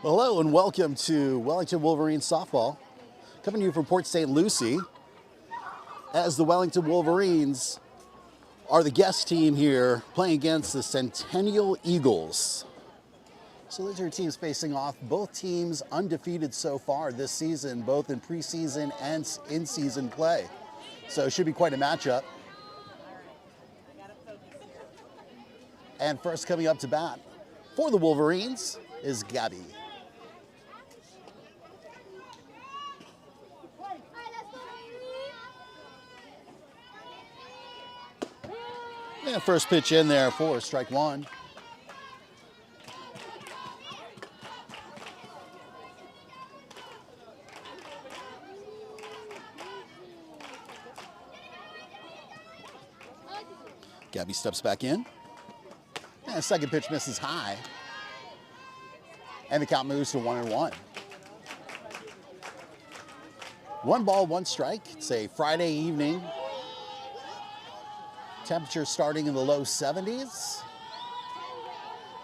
Well, hello and welcome to Wellington Wolverines softball. Coming to you from Port St. Lucie, as the Wellington Wolverines are the guest team here playing against the Centennial Eagles. So those are your teams facing off. Both teams undefeated so far this season, both in preseason and in-season play. So it should be quite a matchup. And first coming up to bat for the Wolverines is Gabby. And first pitch in there for strike one. Gabby steps back in. And the second pitch misses high. And the count moves to 1-1. 1 ball, 1 strike. It's a Friday evening. Temperature starting in the low 70s.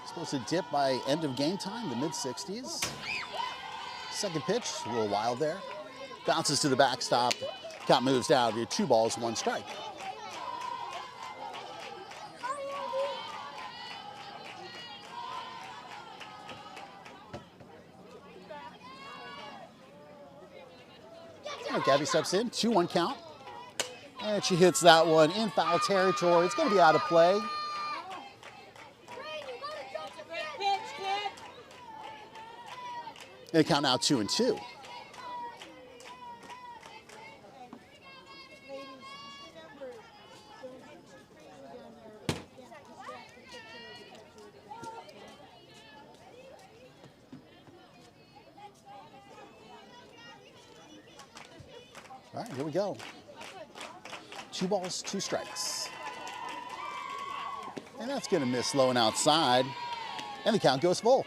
Supposed to dip by end of game time, the mid 60s. Second pitch, a little wild there. Bounces to the backstop. Count moves down to 2 balls, 1 strike. Gabby steps in, 2-1 count. And she hits that one in foul territory. It's going to be out of play. And count now 2-2. All right, here we go. 2 balls, 2 strikes. And that's going to miss low and outside. And the count goes full.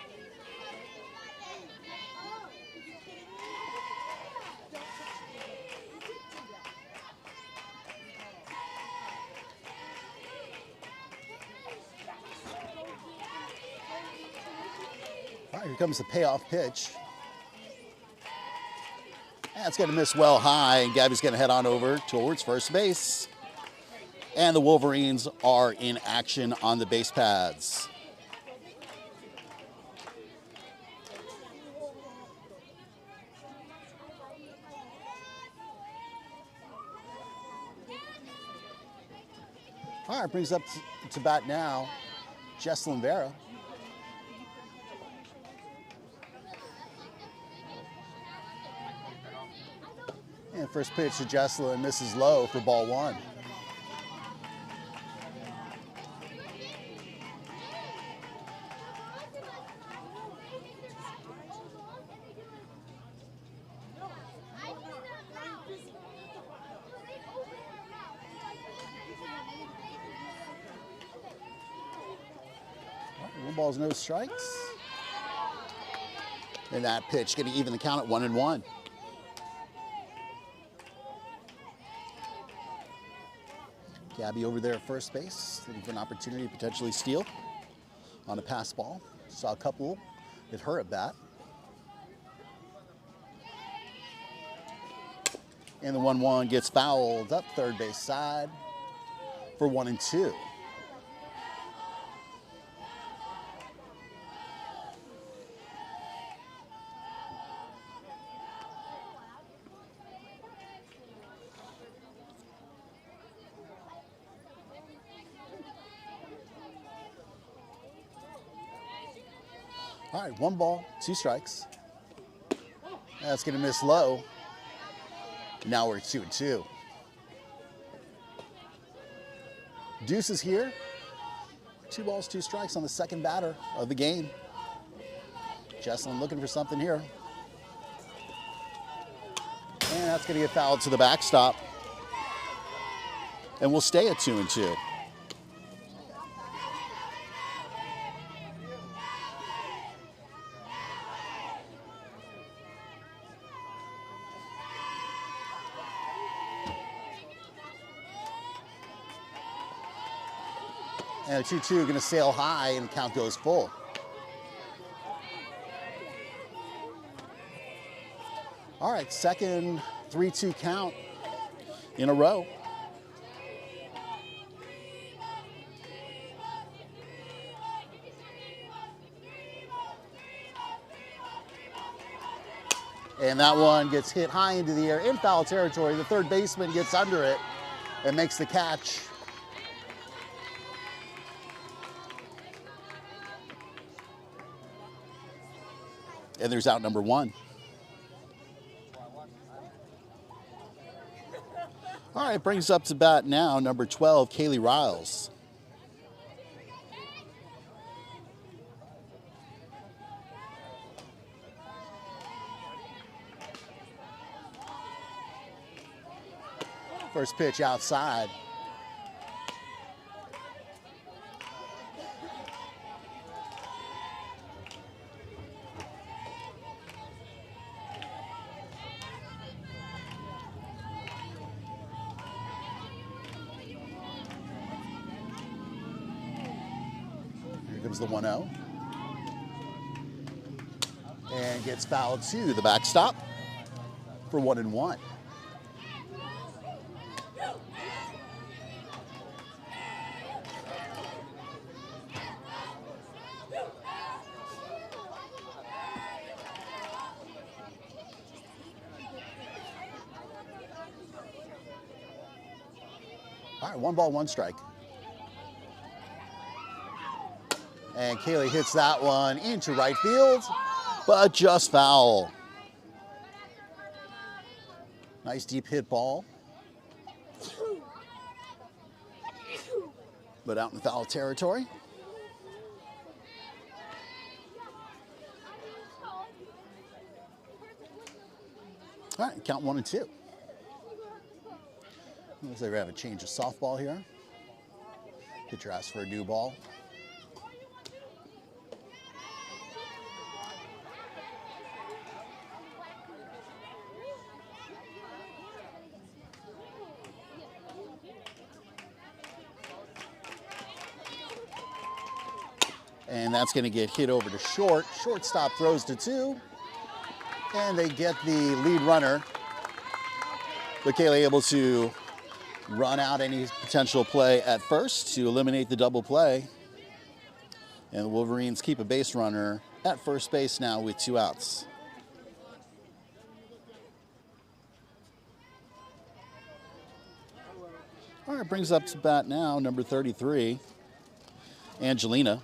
All right, here comes the payoff pitch. That's going to miss well high, and Gabby's going to head on over towards first base. And the Wolverines are in action on the base paths. All right, brings up to bat now Jesslyn Vera. And first pitch to Jesslyn misses low for ball 1. One balls, no strikes. And that pitch going to even the count at 1-1. Gabby over there at first base, looking for an opportunity to potentially steal on a pass ball. Saw a couple hit her at bat. And the 1-1 gets fouled up third base side for 1-2. All right, 1 ball, 2 strikes. That's going to miss low. Now we're at 2-2. Deuce is here. 2 balls, 2 strikes on the second batter of the game. Jesslyn looking for something here. And that's going to get fouled to the backstop. And we'll stay at 2-2. And a 2-2 going to sail high and the count goes full. All right, second 3-2 count in a row. And that one gets hit high into the air in foul territory. The third baseman gets under it and makes the catch. And there's out number 1. All right, brings up to bat now number 12, Kaylee Riles. First pitch outside. Here comes the 1-0. And gets fouled to the backstop for 1-1. All right, 1 ball, 1 strike. And Kaylee hits that one into right field, but just foul. Nice deep hit ball. But out in foul territory. All right, count 1 and 2. Looks like we're having a change of softball here. Pitcher asks for a new ball. And that's going to get hit over to short. Shortstop throws to 2. And they get the lead runner. But Kaylee able to run out any potential play at first to eliminate the double play. And the Wolverines keep a base runner at first base now with 2 outs. All right, brings up to bat now number 33, Angelina.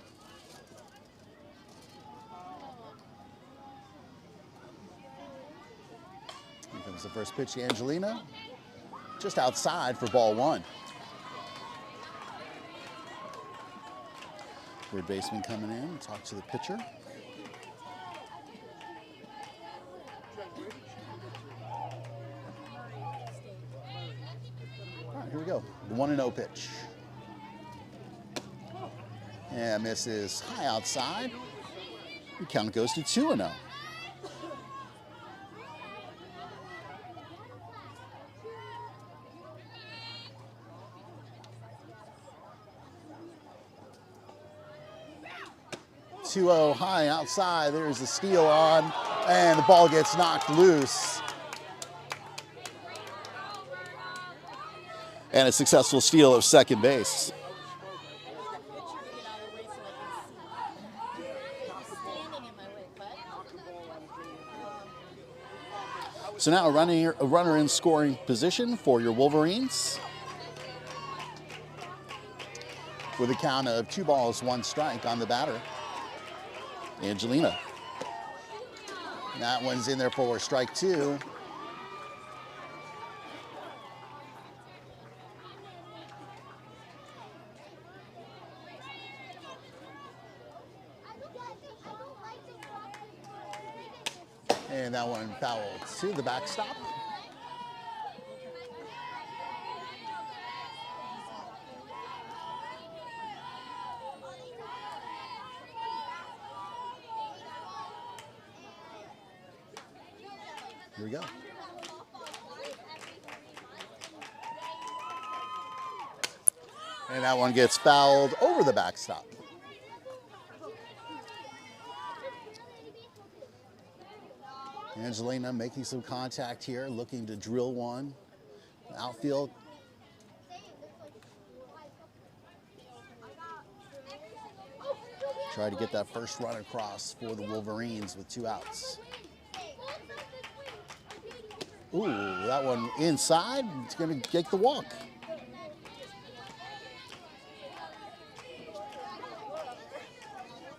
Here comes the first pitch to Angelina. Just outside for ball 1. Third baseman coming in, talk to the pitcher. All right, here we go. The 1-0 pitch. And misses high outside. The count goes to 2-0. High outside. There's the steal on, and the ball gets knocked loose. And a successful steal of second base. So now a runner in scoring position for your Wolverines. With a count of 2 balls, 1 strike on the batter, Angelina. That one's in there for strike 2. And that one fouled to the backstop. Here we go. And that one gets fouled over the backstop. Angelina making some contact here, looking to drill one. Outfield. Try to get that first run across for the Wolverines with 2 outs. Ooh, that one inside. It's going to take the walk.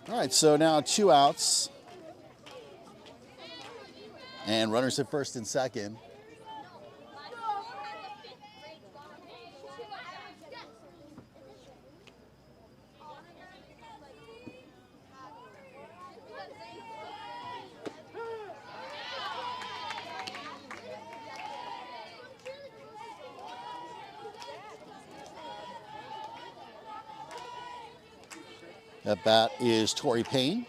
All right, so now 2 outs. And runners at first and second. That bat is Torrey Payne.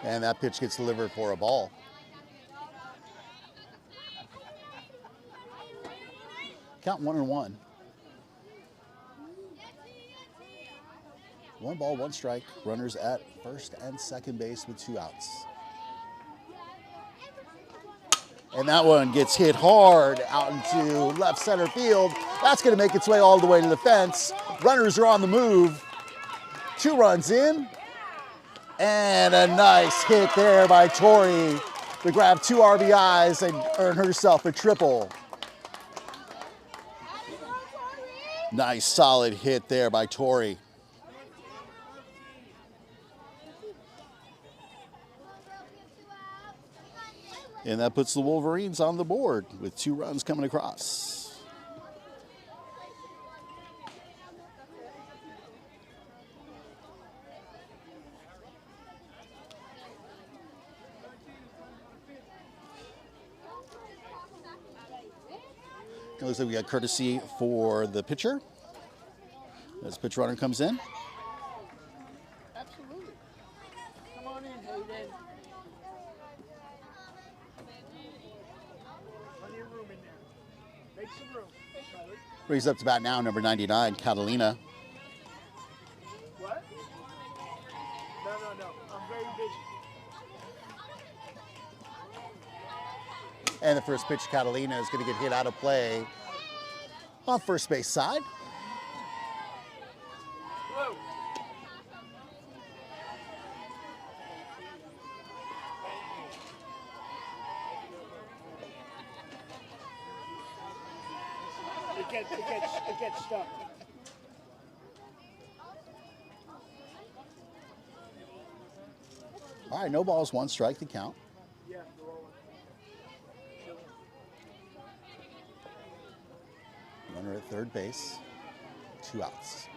And that pitch gets delivered for a ball. Count 1-1. 1 ball, 1 strike. Runners at first and second base with 2 outs. And that one gets hit hard out into left center field. That's going to make its way all the way to the fence. Runners are on the move. 2 runs in. And a nice hit there by Tori to grab 2 RBIs and earn herself a triple. Nice solid hit there by Tori. And that puts the Wolverines on the board with 2 runs coming across. It looks like we got courtesy for the pitcher as pitch runner comes in. Absolutely. Come on in, Hayden. Plenty of room in there. Make some room. Brings up to bat now, number 99, Catalina. What? No. I'm very busy. And the first pitch, Catalina, is going to get hit out of play on first base side. Whoa. It gets stuck. All right, no balls, 1 strike to count. Yeah, rolling. Runner at third base, 2 outs.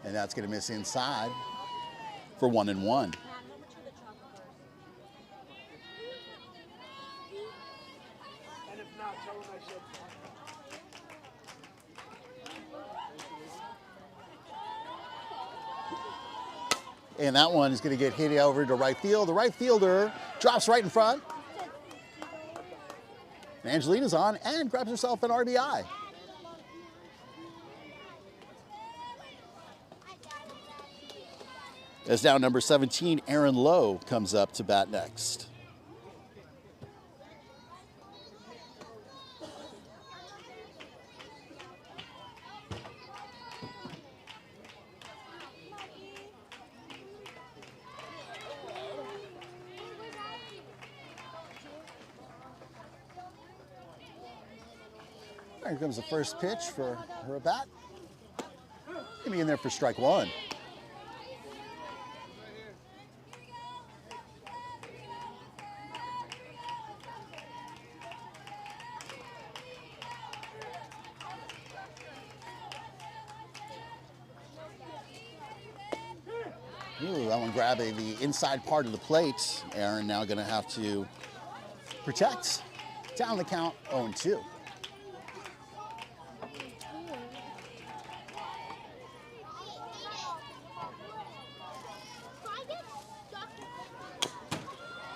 And that's going to miss inside for 1-1. And if not, tell him I said And that one is going to get hit over to right field. The right fielder drops right in front. And Angelina's on and grabs herself an RBI. As now number 17, Aaron Lowe, comes up to bat next. Here comes the first pitch for her at bat. Gonna be in there for strike 1. Ooh, that one grabbing the inside part of the plate. Aaron now gonna have to protect. Down the count, 0-2.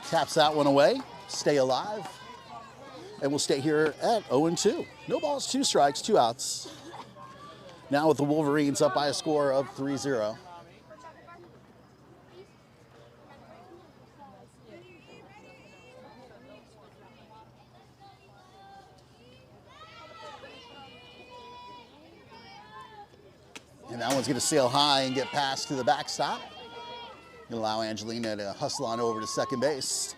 Taps that one away, stay alive, and we'll stay here at 0-2. No balls, 2 strikes, 2 outs. Now with the Wolverines up by a score of 3-0. And that one's going to sail high and get past to the backstop. Going to allow Angelina to hustle on over to second base.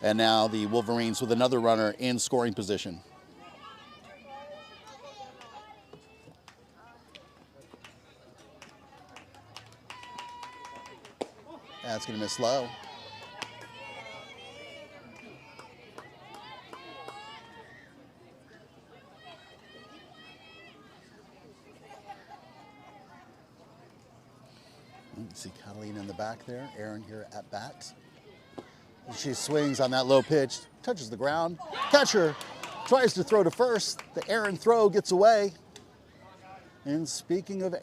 And now the Wolverines with another runner in scoring position. That's going to miss low. You can see Catalina in the back there. Aaron here at bat. She swings on that low pitch, touches the ground. Catcher tries to throw to first. The Aaron throw gets away. And speaking of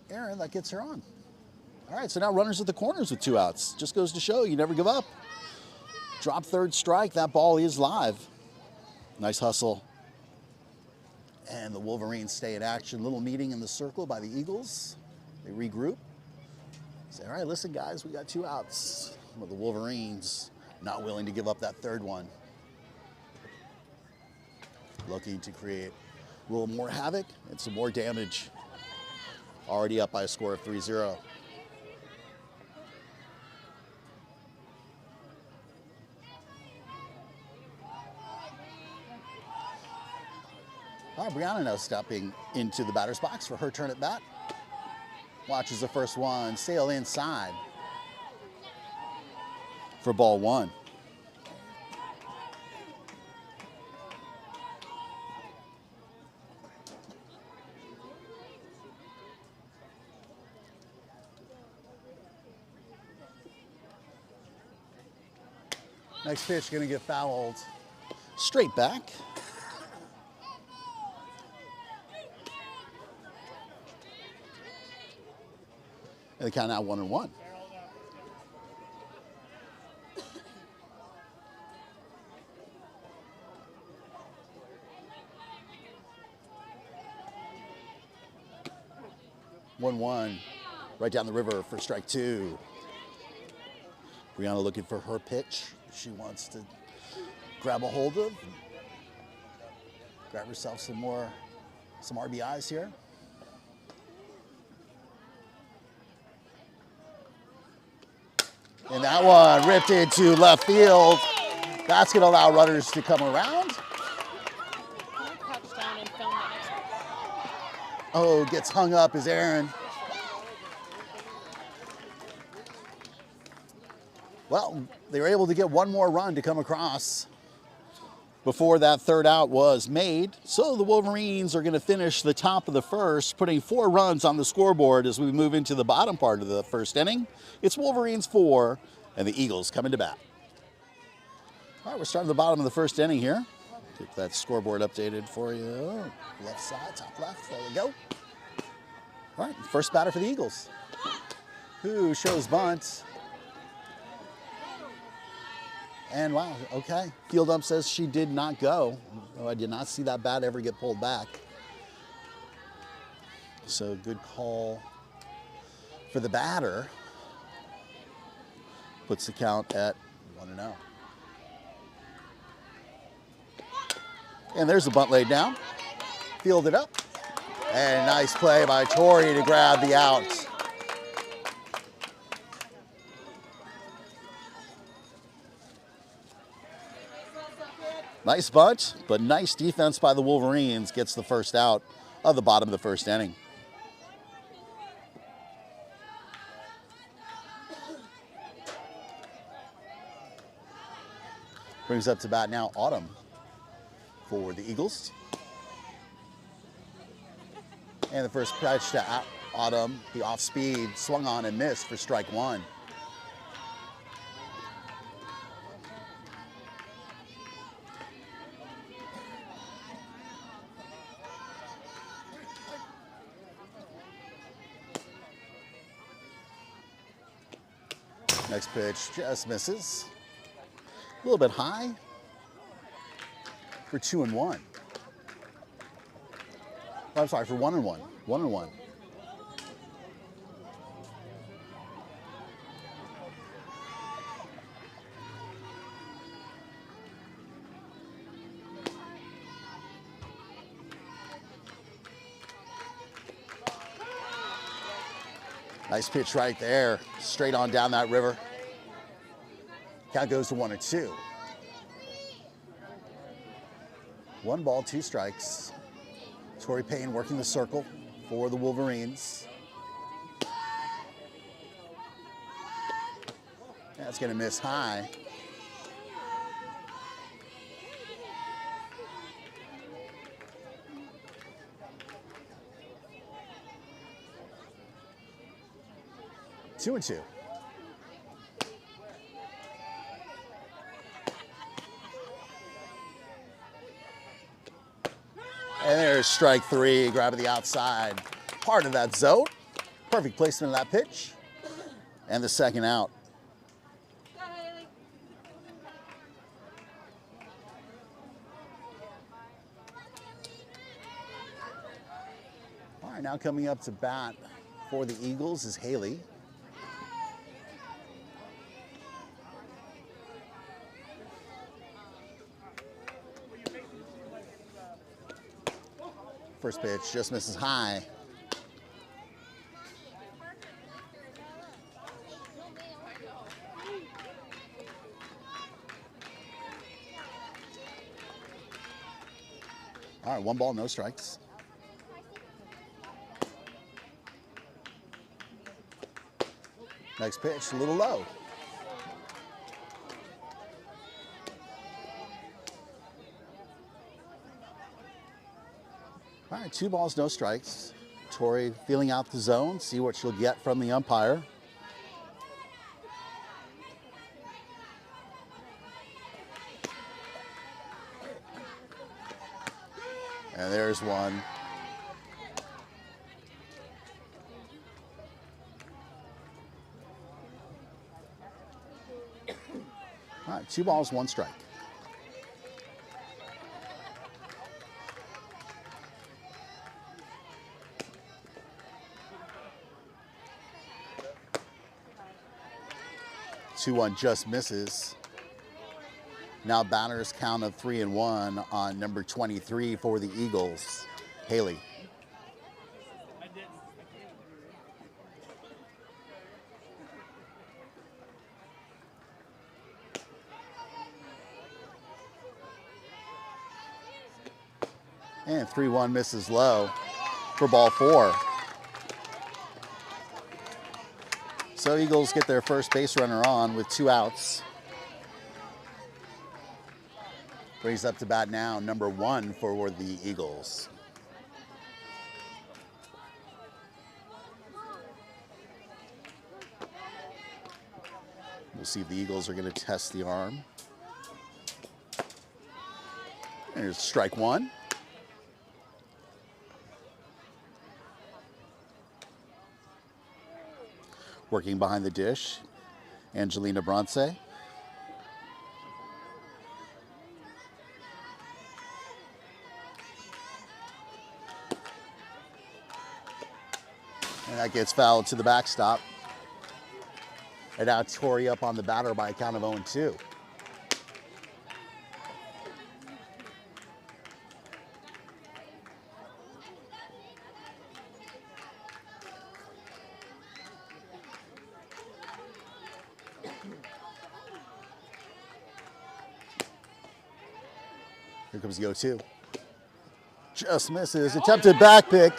Aaron, that gets her on. All right, so now runners at the corners with 2 outs. Just goes to show you never give up. Drop third strike, that ball is live. Nice hustle. And the Wolverines stay in action. Little meeting in the circle by the Eagles. They regroup. Say, all right, listen, guys, we got 2 outs. Well, the Wolverines not willing to give up that third one. Looking to create a little more havoc and some more damage. Already up by a score of 3-0. Brianna now stepping into the batter's box for her turn at bat. Watches the first one sail inside for ball 1. Next pitch going to get fouled straight back. And the count now 1-1. Right down the river for strike 2. Brianna looking for her pitch. She wants to grab a hold of, grab herself some RBIs here. And that one ripped into left field. That's going to allow runners to come around. Oh, gets hung up is Aaron. Well, they were able to get one more run to come across before that third out was made. So the Wolverines are going to finish the top of the first, putting 4 runs on the scoreboard as we move into the bottom part of the first inning. It's Wolverines 4 and the Eagles coming to bat. All right, we're starting at the bottom of the first inning here. Get that scoreboard updated for you. Left side, top left, there we go. All right, first batter for the Eagles, who shows bunt. And wow, okay. Field ump says she did not go. Oh, I did not see that bat ever get pulled back. So good call for the batter. Puts the count at 1-0. And there's the bunt laid down. Fielded up. And nice play by Tori to grab the out. Nice bunt, but nice defense by the Wolverines gets the first out of the bottom of the first inning. Brings up to bat now Autumn for the Eagles. And the first pitch to Autumn, the off speed, swung on and missed for strike 1. Next pitch just misses. A little bit high for 2-1. Oh, I'm sorry, for 1-1. 1-1. Nice pitch right there, straight on down that river. Count goes to 1-2. 1 ball, 2 strikes. Torrey Payne working the circle for the Wolverines. That's going to miss high. Two and 2. And there's strike 3, grabbing the outside part of that zone. Perfect placement of that pitch. And the second out. All right, now coming up to bat for the Eagles is Haley. First pitch just misses high. All right, 1 ball, no strikes. Next pitch, a little low. All right, 2 balls, no strikes. Torrey feeling out the zone, see what she'll get from the umpire. And there's one. All right, 2 balls, 1 strike. Two one just misses. Now batter's count of 3-1 on number 23 for the Eagles, Haley. And 3-1 misses low for ball 4. So Eagles get their first base runner on with 2 outs. Brings up to bat now, number 1 for the Eagles. We'll see if the Eagles are going to test the arm. There's strike 1. Working behind the dish, Angelina Bronce. And that gets fouled to the backstop. And now Torrey up on the batter by a count of 0-2. Here comes the 0-2. Just misses. Attempted back pick.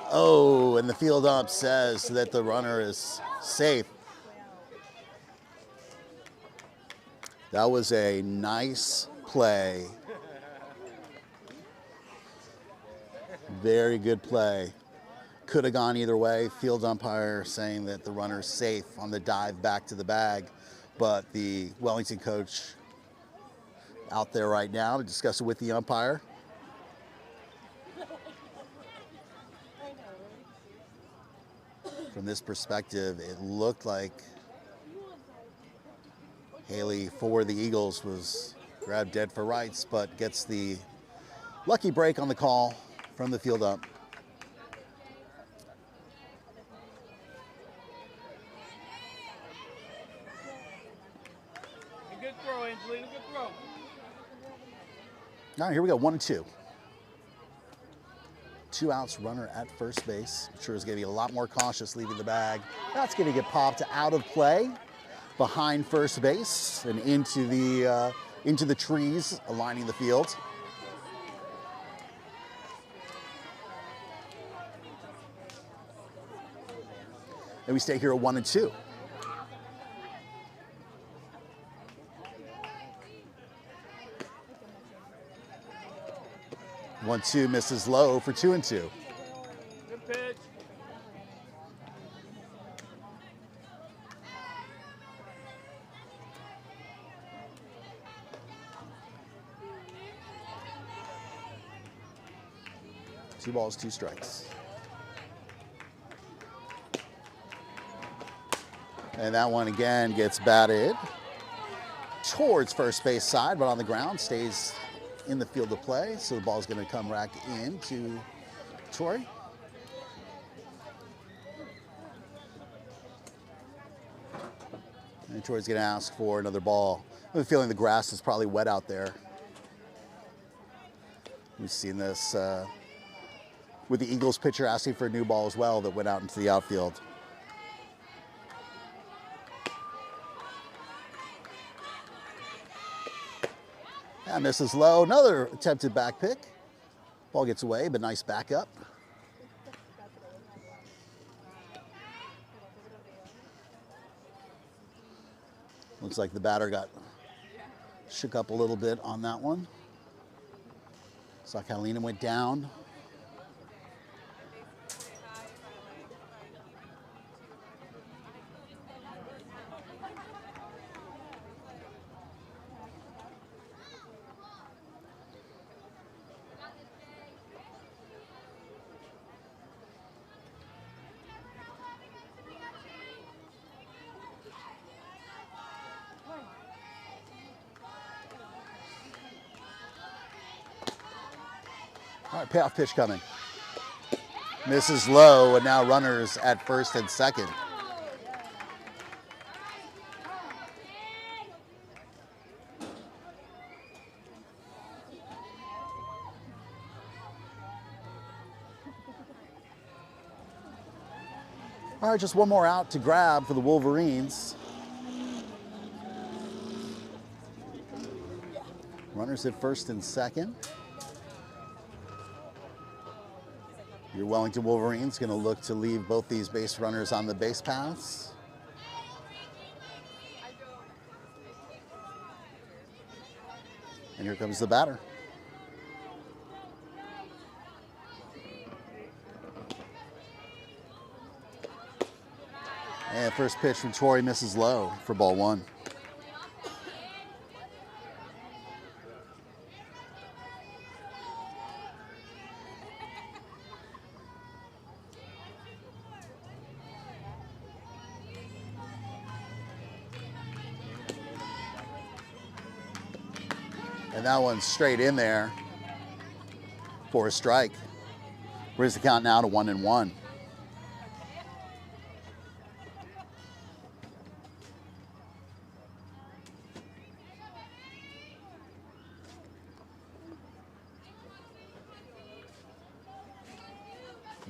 Oh, and the field ump says that the runner is safe. That was a nice play. Very good play. Could have gone either way. Field umpire saying that the runner's safe on the dive back to the bag, but the Wellington coach out there right now to discuss it with the umpire. From this perspective, it looked like Haley for the Eagles was grabbed dead for rights, but gets the lucky break on the call from the field up. Good throw, Angelina. Good throw. All right, here we go. 1-2. 2 outs, runner at first base. I'm sure is going to be a lot more cautious leaving the bag. That's going to get popped out of play behind first base and into the trees aligning the field. And we stay here at 1-2. One-two misses low for 2-2. Good pitch. Two balls, 2 strikes. And that one again gets batted towards first base side, but on the ground, stays in the field of play. So the ball's going to come back in to Tori. And Tori's going to ask for another ball. I have a feeling the grass is probably wet out there. We've seen this with the Eagles pitcher asking for a new ball as well that went out into the outfield. That misses low. Another attempted back pick. Ball gets away, but nice backup. Looks like the batter got shook up a little bit on that one. Saw Catalina went down. All right, payoff pitch coming. Misses low, and now runners at first and second. All right, just one more out to grab for the Wolverines. Runners at first and second. Your Wellington Wolverines going to look to leave both these base runners on the base paths. And here comes the batter. And first pitch from Tori misses low for ball 1. And that one's straight in there for a strike. Brings the count now to 1-1.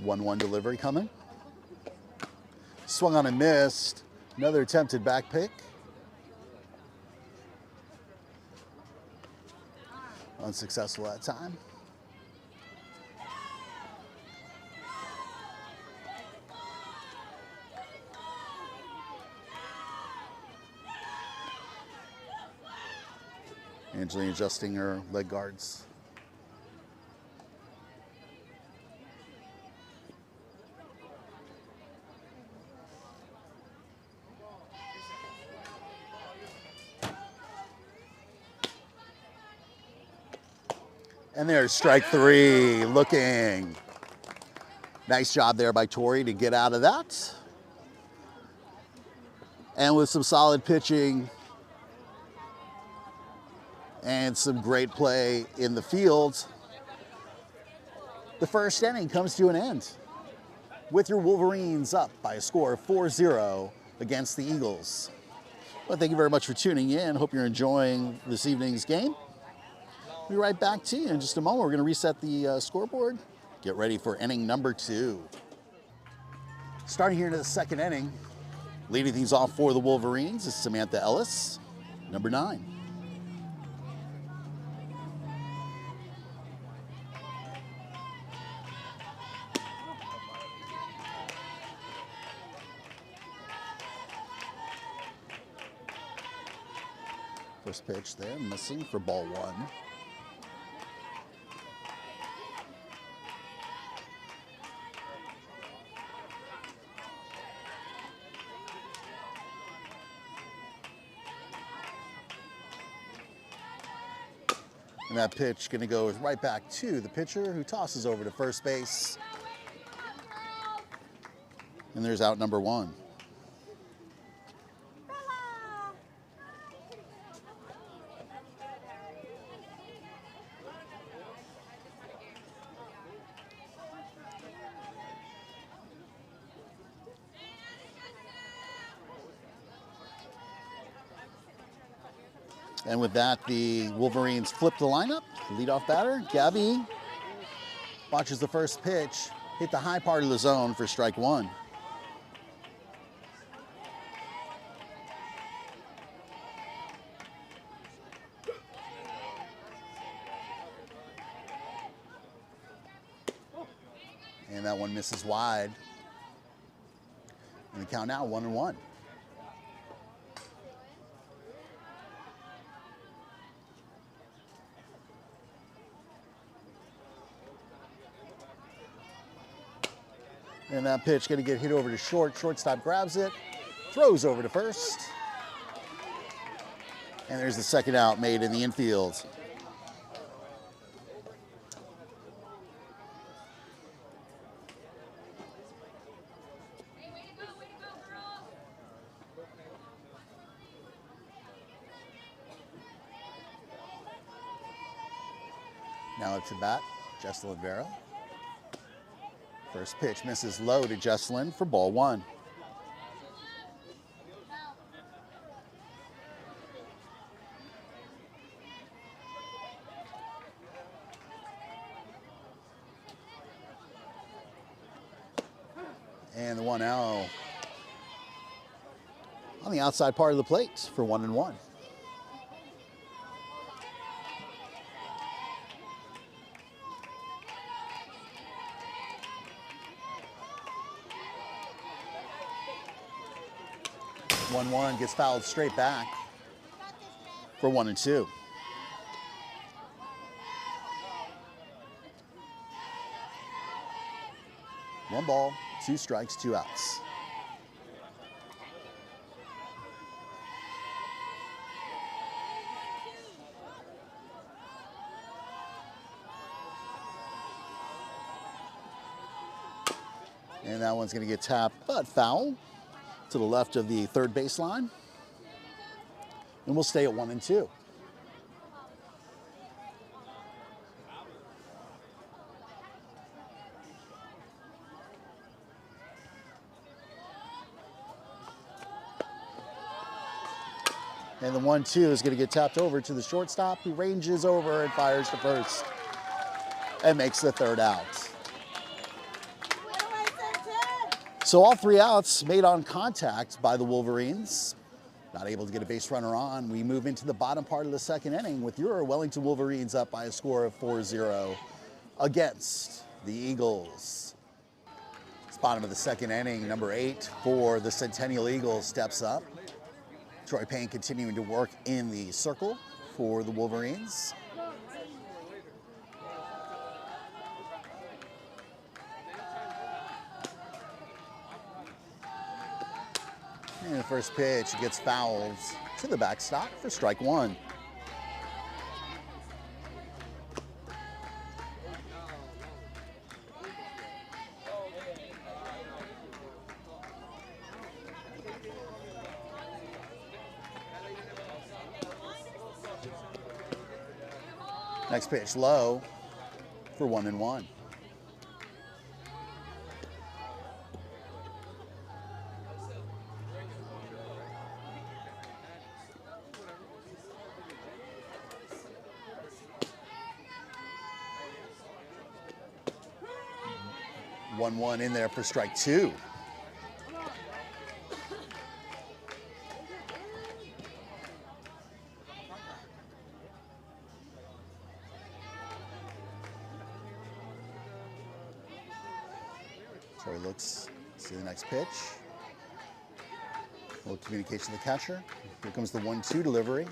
One delivery coming. Swung on and missed. Another attempted back pick. Unsuccessful that time. Angelina adjusting her leg guards. And there's strike 3, looking. Nice job there by Tori to get out of that. And with some solid pitching and some great play in the field. The first inning comes to an end with your Wolverines up by a score of 4-0 against the Eagles. Well, thank you very much for tuning in. Hope you're enjoying this evening's game. We'll be right back to you in just a moment. We're going to reset the scoreboard. Get ready for inning number 2. Starting here into the second inning, leading things off for the Wolverines is Samantha Ellis, number 9. First pitch there, missing for ball 1. And that pitch going to go right back to the pitcher, who tosses over to first base. And there's out number 1. And with that, the Wolverines flip the lineup. Leadoff batter, Gabby, watches the first pitch, hit the high part of the zone for strike 1. And that one misses wide. And the count now 1-1. And that pitch going to get hit over to short. Shortstop grabs it, throws over to first. And there's the second out made in the infield. Now up to bat, Jesselyn Vera. First pitch misses low to Jesselyn for ball 1. And the 1-0 on the outside part of the plate for 1-1. One gets fouled straight back for 1-2. One ball, 2 strikes, 2 outs. And that one's going to get tapped, but foul to the left of the third baseline. And we'll stay at 1-2. And the 1-2 is going to get tapped over to the shortstop, who ranges over and fires to first and makes the third out. So all 3 outs made on contact by the Wolverines. Not able to get a base runner on. We move into the bottom part of the second inning with your Wellington Wolverines up by a score of 4-0 against the Eagles. It's bottom of the second inning. Number 8 for the Centennial Eagles steps up. Troy Payne continuing to work in the circle for the Wolverines. And the first pitch gets fouled to the backstop for strike 1. Next pitch low for 1-1. One in there for strike two. So he looks, see the next pitch. A little communication to the catcher. Here comes the 1-2 delivery.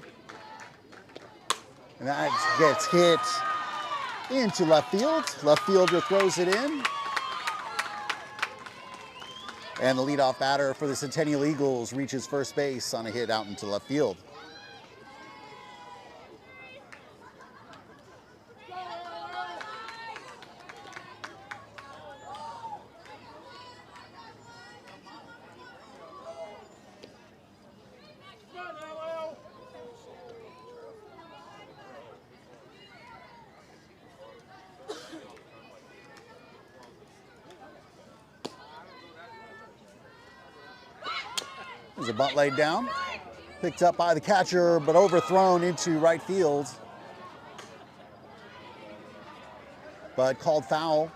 And that gets hit into left field. Left fielder throws it in. And the leadoff batter for the Centennial Eagles reaches first base on a hit out into left field. There's a bunt laid down, picked up by the catcher, but overthrown into right field. But called foul.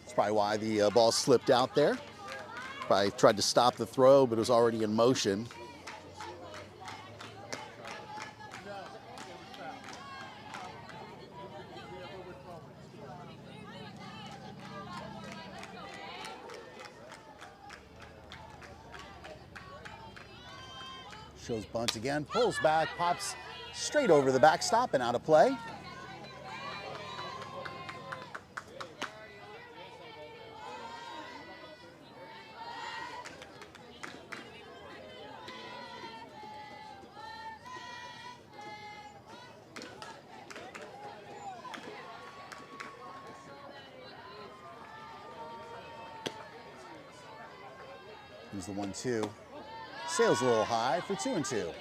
That's probably why the ball slipped out there. Probably tried to stop the throw, but it was already in motion. Shows bunt again, pulls back, pops straight over the backstop and out of play. Here's the 1-2. Sails a little high for 2-2.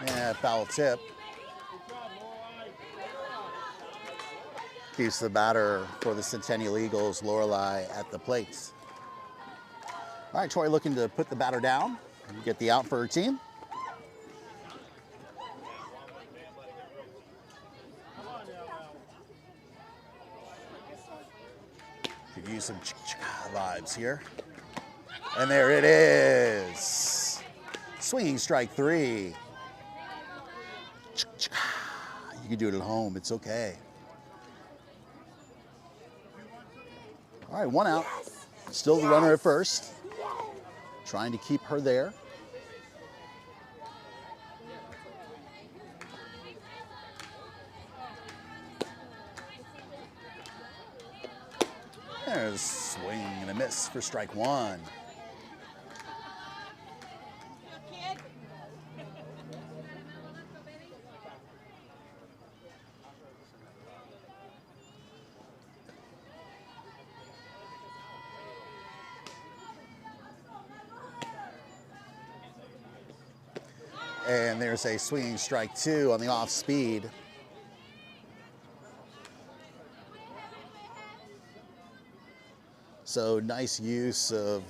Yeah, foul tip. Keeps the batter for the Centennial Eagles, Lorelei, at the plate. All right, Troy looking to put the batter down and get the out for her team. Could use some vibes here. And there it is. Swinging strike three. You can do it at home, it's okay. All right, one out. Still the runner at first. Trying to keep her there. There's a swing and a miss for strike one. And there's a swinging strike two on the off speed. So nice use of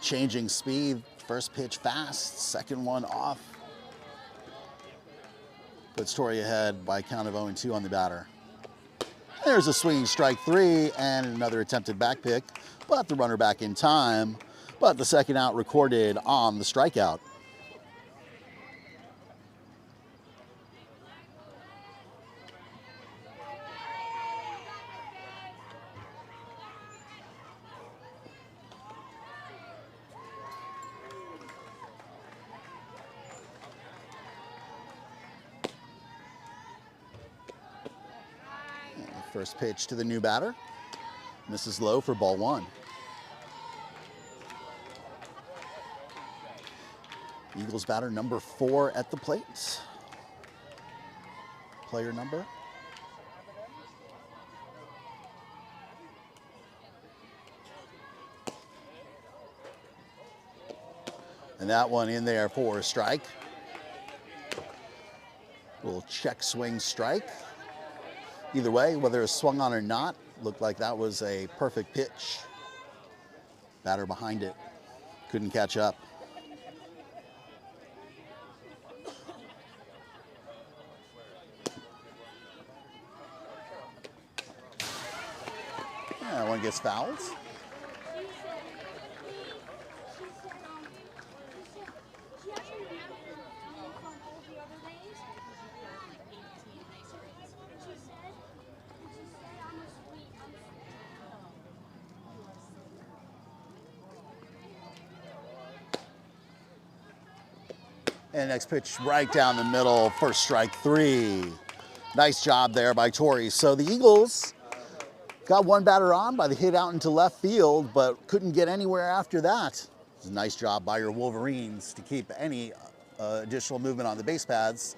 changing speed. First pitch fast, second one off. Puts Tori ahead by a count of 0-2 on the batter. There's a swinging strike three and another attempted back pick, but the runner back in time. But the second out recorded on the strikeout. First pitch to the new batter. Misses low for ball one. Eagles batter number 4 at the plate. Player number. And that one in there for a strike. Little check swing strike. Either way, whether it's swung on or not, looked like that was a perfect pitch. Batter behind it couldn't catch up. Yeah, one gets fouled. And next pitch right down the middle for strike 3. Nice job there by Torrey. So the Eagles got one batter on by the hit out into left field, but couldn't get anywhere after that. It was a nice job by your Wolverines to keep any additional movement on the base paths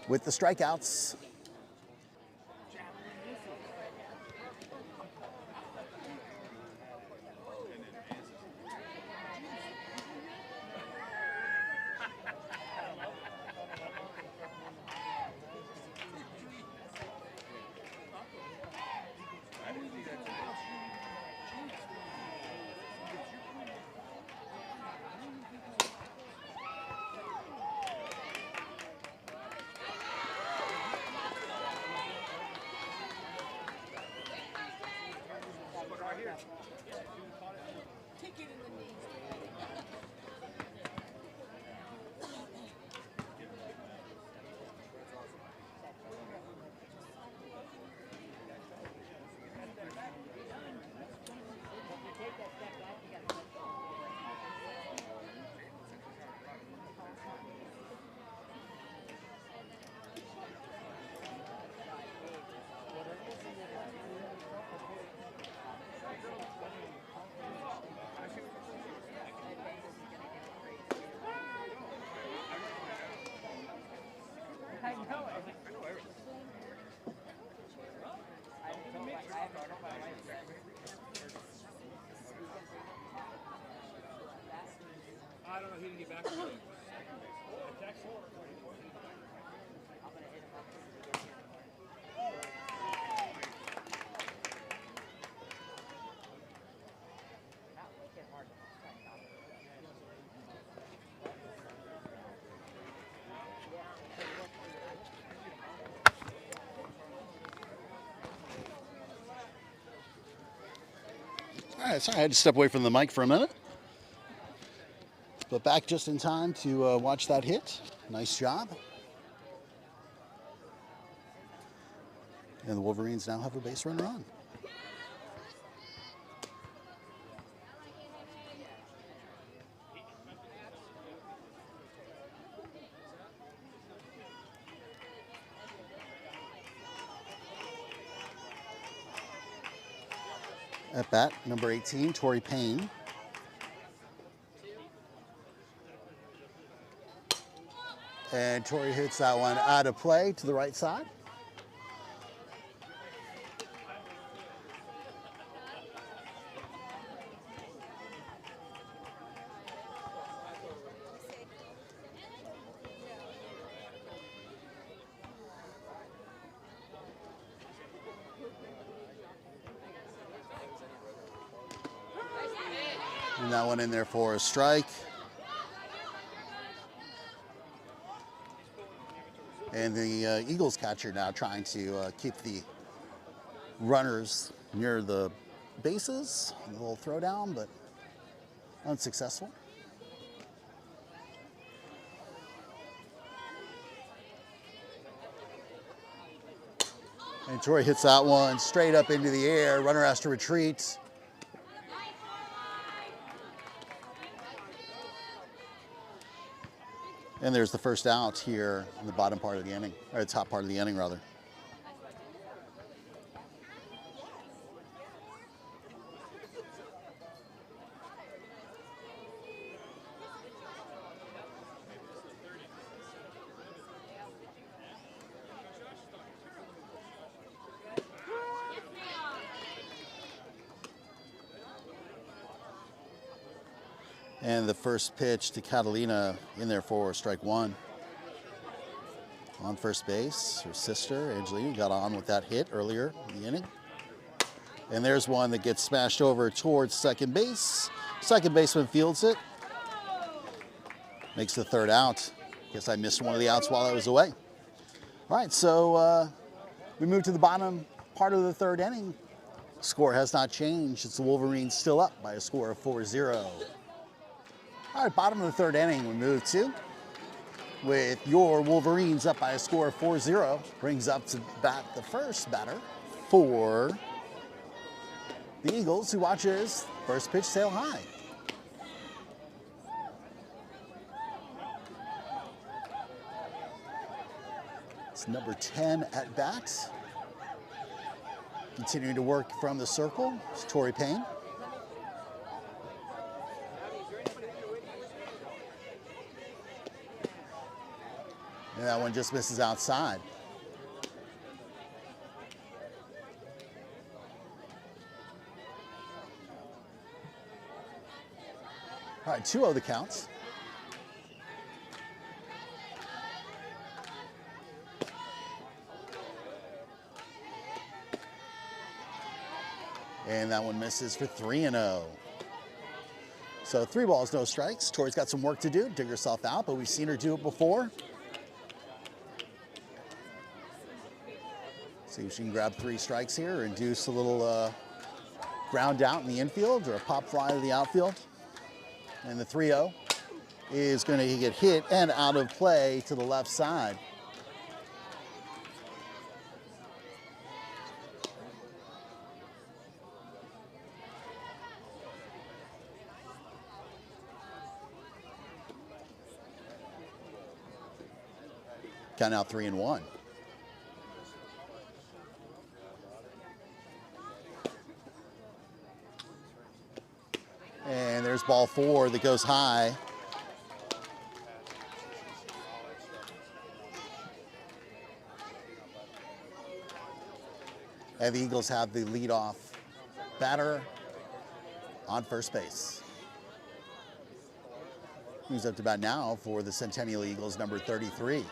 with the strikeouts. I don't know who to get back to. All right, sorry, I had to step away from the mic for a minute. But back just in time to watch that hit. Nice job. And the Wolverines now have a base runner on. At bat, number 18, Torrey Payne. And Torrey hits that one out of play to the right side. And that one in there for a strike. And the Eagles catcher now trying to keep the runners near the bases. A little throwdown, but unsuccessful. And Torrey hits that one straight up into the air. Runner has to retreat. And there's the first out here in the bottom part of the inning, or the top part of the inning, rather. And the first pitch to Catalina in there for strike one. On first base, her sister, Angelina, got on with that hit earlier in the inning. And there's one that gets smashed over towards second base. Second baseman fields it. Makes the third out. Guess I missed one of the outs while I was away. All right, so we move to the bottom part of the third inning. Score has not changed. It's the Wolverines still up by a score of 4-0. All right, bottom of the third inning we move to. With your Wolverines up by a score of 4-0, brings up to bat the first batter for the Eagles, who watches first pitch sail high. It's number 10 at bat. Continuing to work from the circle, it's Torrey Payne. And that one just misses outside. All right, 2-0 the counts. And that one misses for 3-0. So 3 balls, no strikes. Tori's got some work to do, dig herself out, but we've seen her do it before. See if she can grab 3 strikes here, induce a little ground out in the infield or a pop fly to the outfield. And the 3-0 is going to get hit and out of play to the left side. Count out 3-1. And there's ball 4 that goes high. And the Eagles have the leadoff batter on first base. Who's up to bat now for the Centennial Eagles, number 33.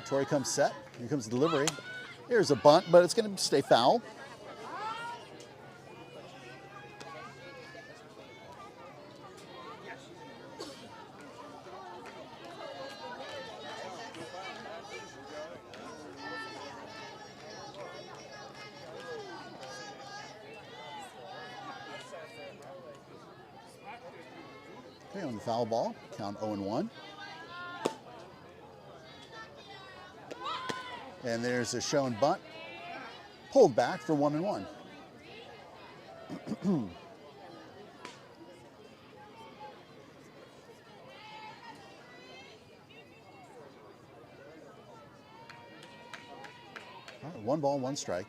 Torrey comes set. Here comes the delivery. Here's a bunt, but it's going to stay foul. Okay, on the foul ball, count 0-1. And there's a shown bunt, pulled back for 1-1. All right, 1 ball, 1 strike.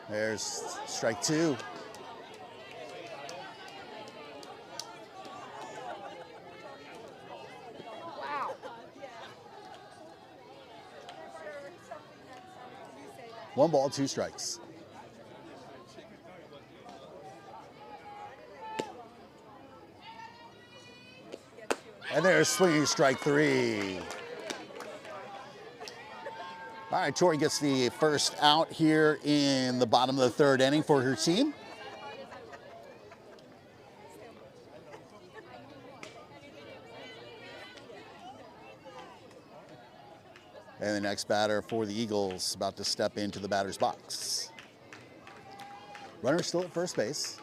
There's strike 2. One ball, 2 strikes. And there's swinging strike 3. All right, Tori gets the first out here in the bottom of the third inning for her team. And the next batter for the Eagles about to step into the batter's box. Runner still at first base.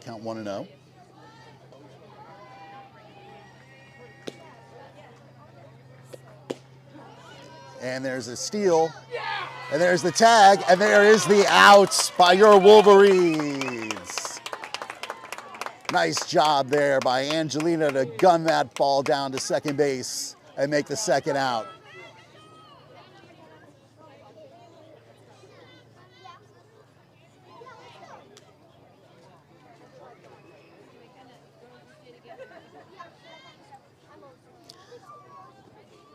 Count 1-0. And there's a steal. And there's the tag. And there is the out by your Wolverines. Nice job there by Angelina to gun that ball down to second base and make the second out.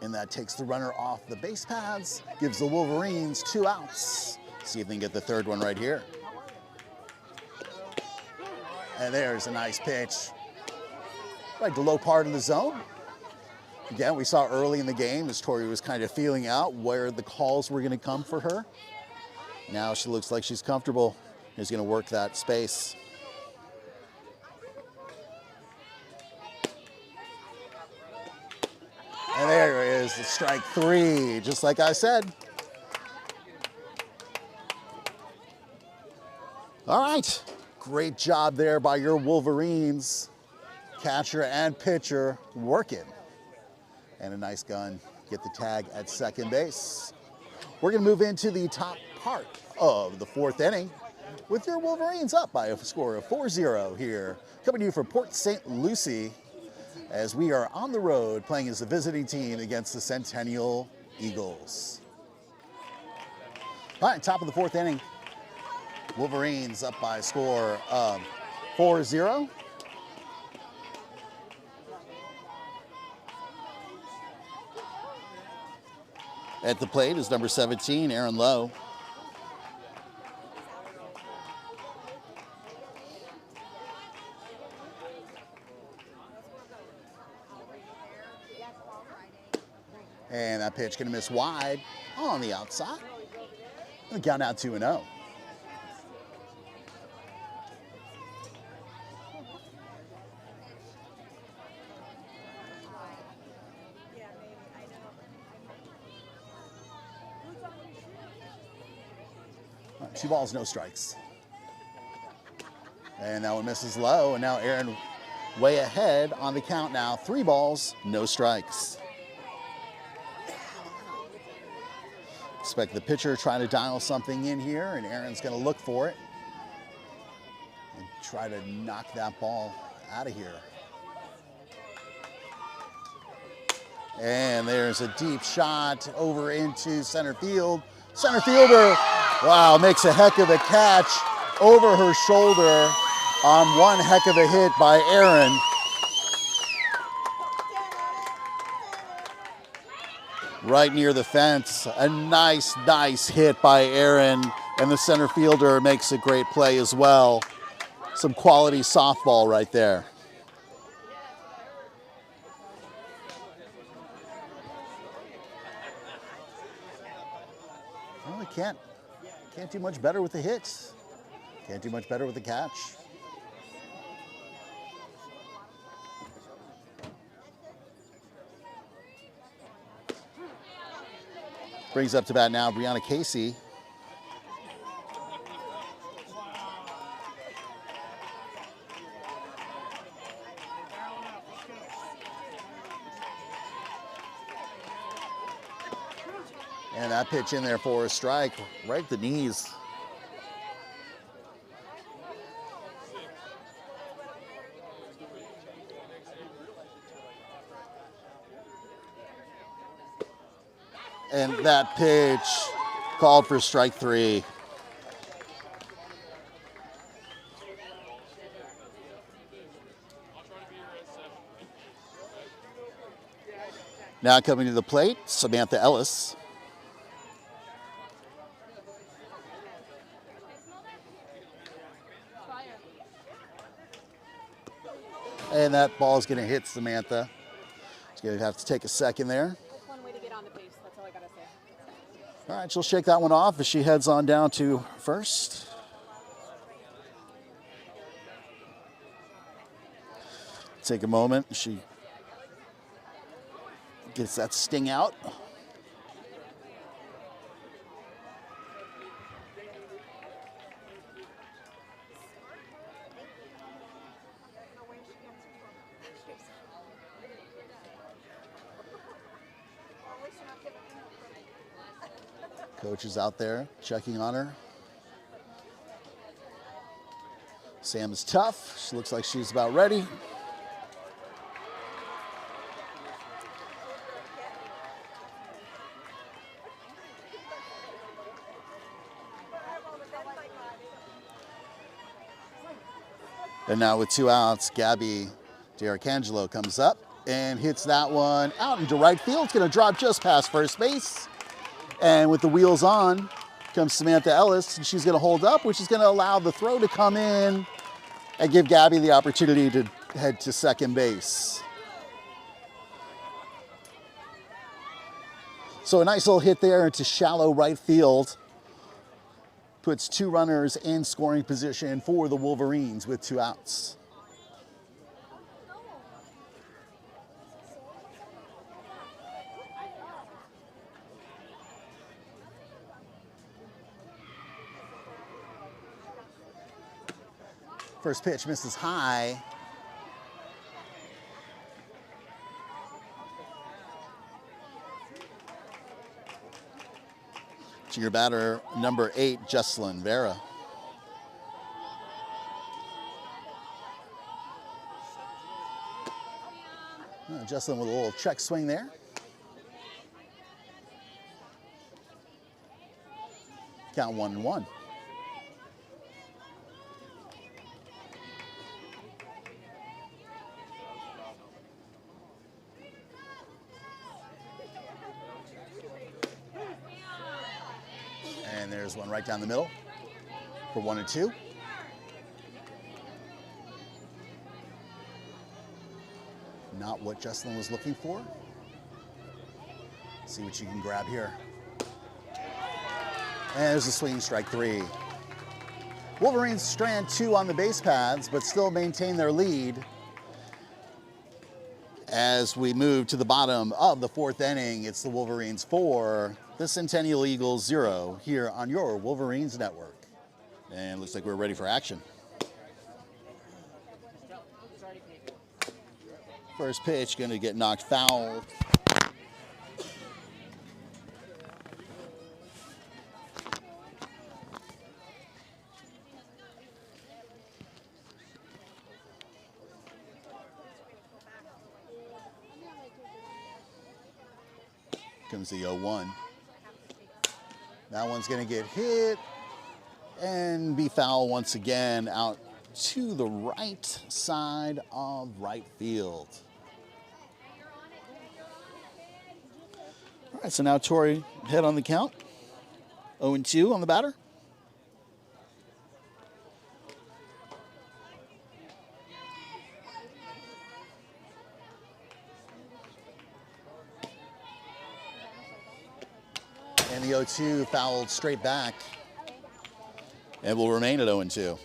And that takes the runner off the base paths, gives the Wolverines 2 outs. See if they can get the third one right here. And there's a nice pitch. Right, the low part of the zone. Again, we saw early in the game as Tori was kind of feeling out where the calls were gonna come for her. Now she looks like she's comfortable. She's gonna work that space. And there is strike 3, just like I said. All right, great job there by your Wolverines. Catcher and pitcher working. And a nice gun, get the tag at second base. We're gonna move into the top part of the 4th inning with your Wolverines up by a score of 4-0 here. Coming to you from Port St. Lucie, as we are on the road playing as a visiting team against the Centennial Eagles. All right, top of the 4th inning. Wolverines up by a score of 4-0. At the plate is number 17, Aaron Lowe. And that pitch gonna miss wide on the outside. And the count out 2-0. Two balls, no strikes. And that one misses low, and now Aaron way ahead on the count now. 3 balls, no strikes. Expect the pitcher trying to dial something in here, and Aaron's gonna look for it and try to knock that ball out of here. And there's a deep shot over into center field. Center fielder, wow, makes a heck of a catch over her shoulder on one heck of a hit by Aaron. Right near the fence, a nice hit by Aaron, and the center fielder makes a great play as well. Some quality softball right there. Well, we can't do much better with the hits. Can't do much better with the catch. Brings up to bat now Brianna Casey. And that pitch in there for a strike, right at the knees. And that pitch called for strike 3. Now coming to the plate, Samantha Ellis. And that ball is going to hit Samantha. She's going to have to take a second there. That's one way to get on the base. That's all I got to say. All right, she'll shake that one off as she heads on down to first. Take a moment. She gets that sting out. Coach is out there checking on her. Sam is tough. She looks like she's about ready. And now with 2 outs, Gabby D'Arcangelo comes up and hits that one out into right field. It's going to drop just past first base. And with the wheels on comes Samantha Ellis, and she's going to hold up, which is going to allow the throw to come in and give Gabby the opportunity to head to second base. So a nice little hit there into shallow right field. Puts 2 runners in scoring position for the Wolverines with 2 outs. First pitch misses high. Junior batter number 8, Jesselyn Vera. Jesselyn with a little check swing there. Count 1-1. And there's one right down the middle for 1-2. Not what Jesselyn was looking for. See what you can grab here. And there's a swinging strike 3. Wolverines strand 2 on the base paths, but still maintain their lead as we move to the bottom of the 4th inning. It's the Wolverines 4, the Centennial Eagles 0 here on your Wolverines Network. And looks like we're ready for action. First pitch going to get knocked foul. Comes the 0-1. That one's going to get hit and be foul once again out to the right side of right field. All right, so now Tori head on the count. 0-2 on the batter. And the 0-2 fouled straight back. And will remain at 0-2.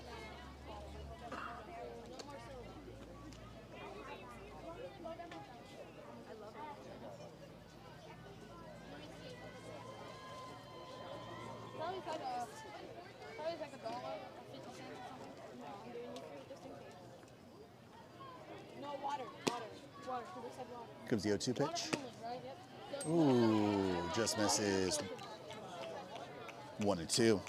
Comes the 0-2 pitch. Ooh, just misses. 1-2.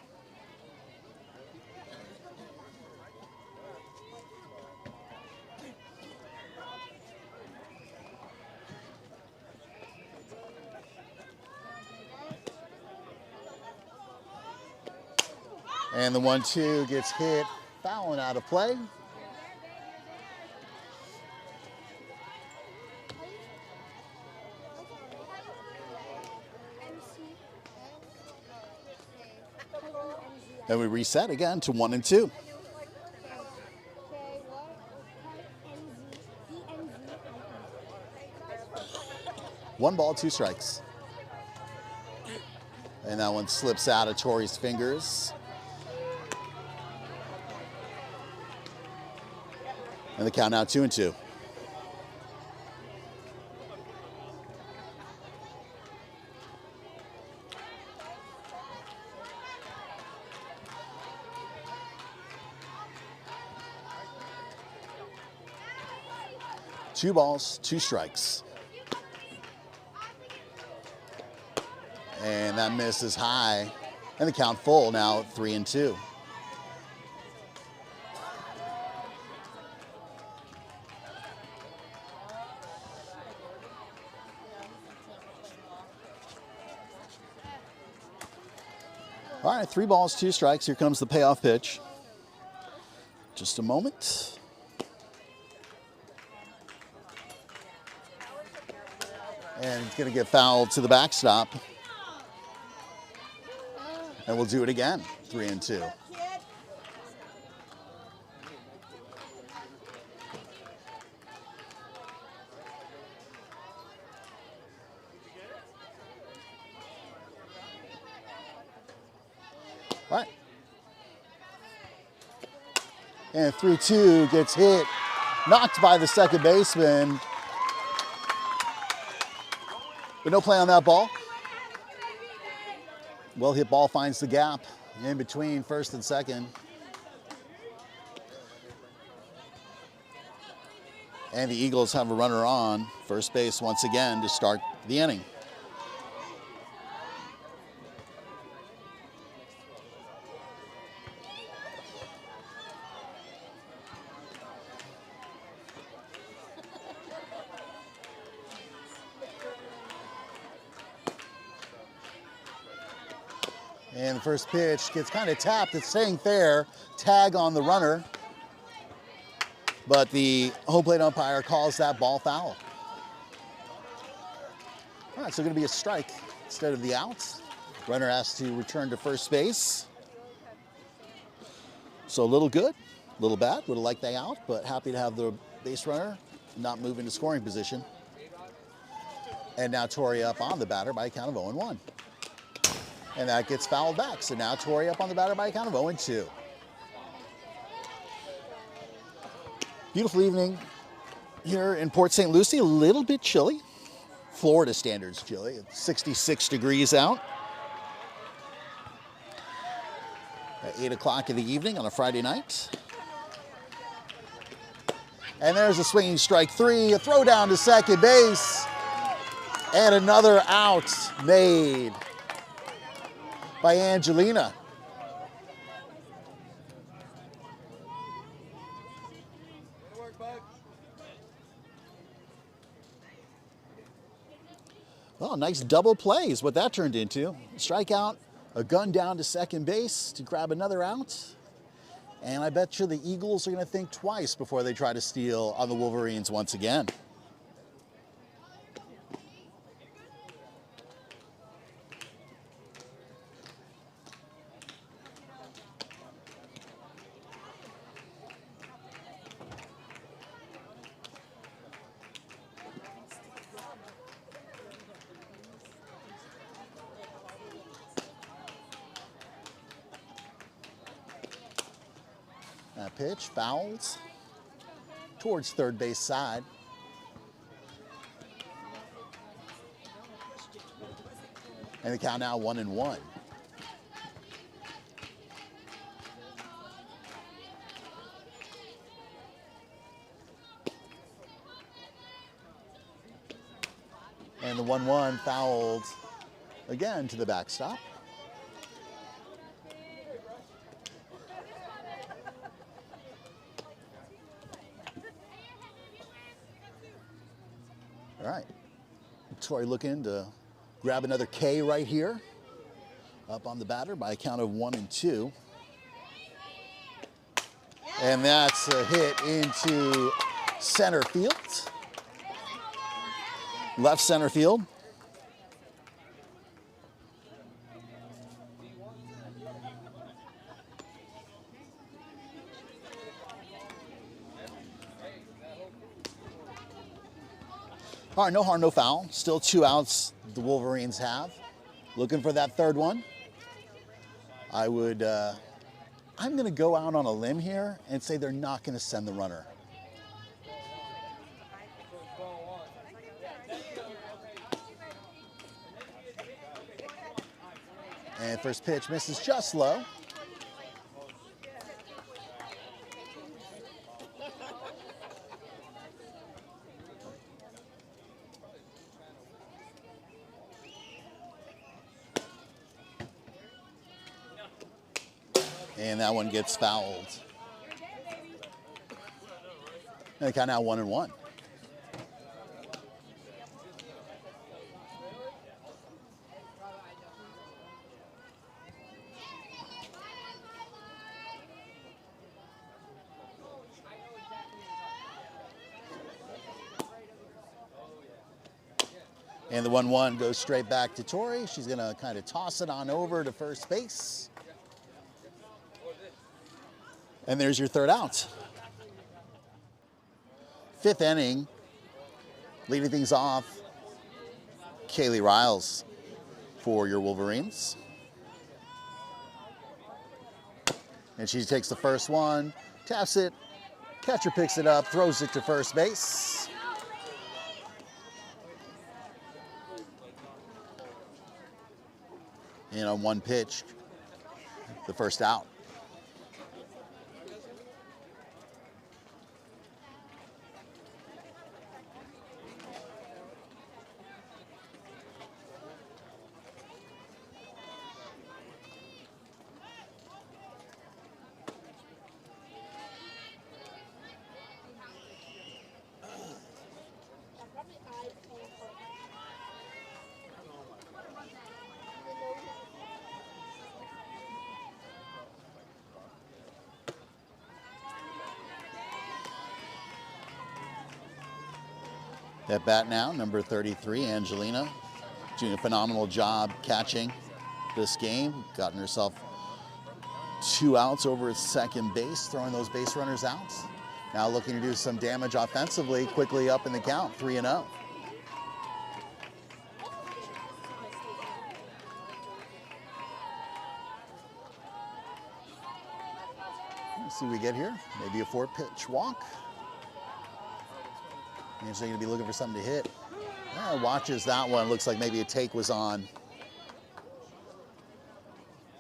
And the 1-2 gets hit, foul and out of play. And we reset again to 1-2. One ball, 2 strikes. And that one slips out of Tori's fingers. And the count now 2-2. Two balls, 2 strikes. And that miss is high. And the count full now, 3-2. All right, 3 balls, 2 strikes. Here comes the payoff pitch. Just a moment. And it's going to get fouled to the backstop. And we'll do it again, 3-2. All right. And 3-2 gets hit, knocked by the second baseman. But no play on that ball. Well hit ball finds the gap in between first and second. And the Eagles have a runner on first base once again to start the inning. And the first pitch gets kind of tapped. It's staying fair. Tag on the runner. But the home plate umpire calls that ball foul. All right, so going to be a strike instead of the outs. Runner has to return to first base. So a little good, a little bad. Would have liked the out, but happy to have the base runner not move into scoring position. And now Torrey up on the batter by a count of 0-1. And that gets fouled back. So now Torrey up on the batter by a count of 0-2. Beautiful evening here in Port St. Lucie. A little bit chilly. Florida standards chilly. It's 66 degrees out. At 8 o'clock in the evening on a Friday night. And there's a swinging strike 3. A throw down to second base. And another out made by Angelina. Well, nice double play is what that turned into. Strikeout, a gun down to second base to grab another out. And I bet you the Eagles are going to think twice before they try to steal on the Wolverines once again. That pitch fouls towards third base side. And the count now 1-1. And the 1-1 fouled again to the backstop. All right, Torrey looking to grab another K right here. Up on the batter by a count of 1-2. And that's a hit into center field. Left center field. All right, no harm, no foul. Still 2 outs the Wolverines have. Looking for that third one. I'm going to go out on a limb here and say they're not going to send the runner. And first pitch misses just low. And that one gets fouled. And they count now 1-1. And the 1-1 goes straight back to Tori. She's going to kind of toss it on over to first base. And there's your third out. Fifth inning, leading things off, Kaylee Riles for your Wolverines. And she takes the first one, taps it, catcher picks it up, throws it to first base. And on one pitch, the first out. At bat now, number 33, Angelina, doing a phenomenal job catching this game. Gotten herself 2 outs over at second base, throwing those base runners out. Now looking to do some damage offensively, quickly up in the count, 3-0. Let's see what we get here. Maybe a 4-pitch walk. Angelina going to be looking for something to hit. Watches that one. Looks like maybe a take was on.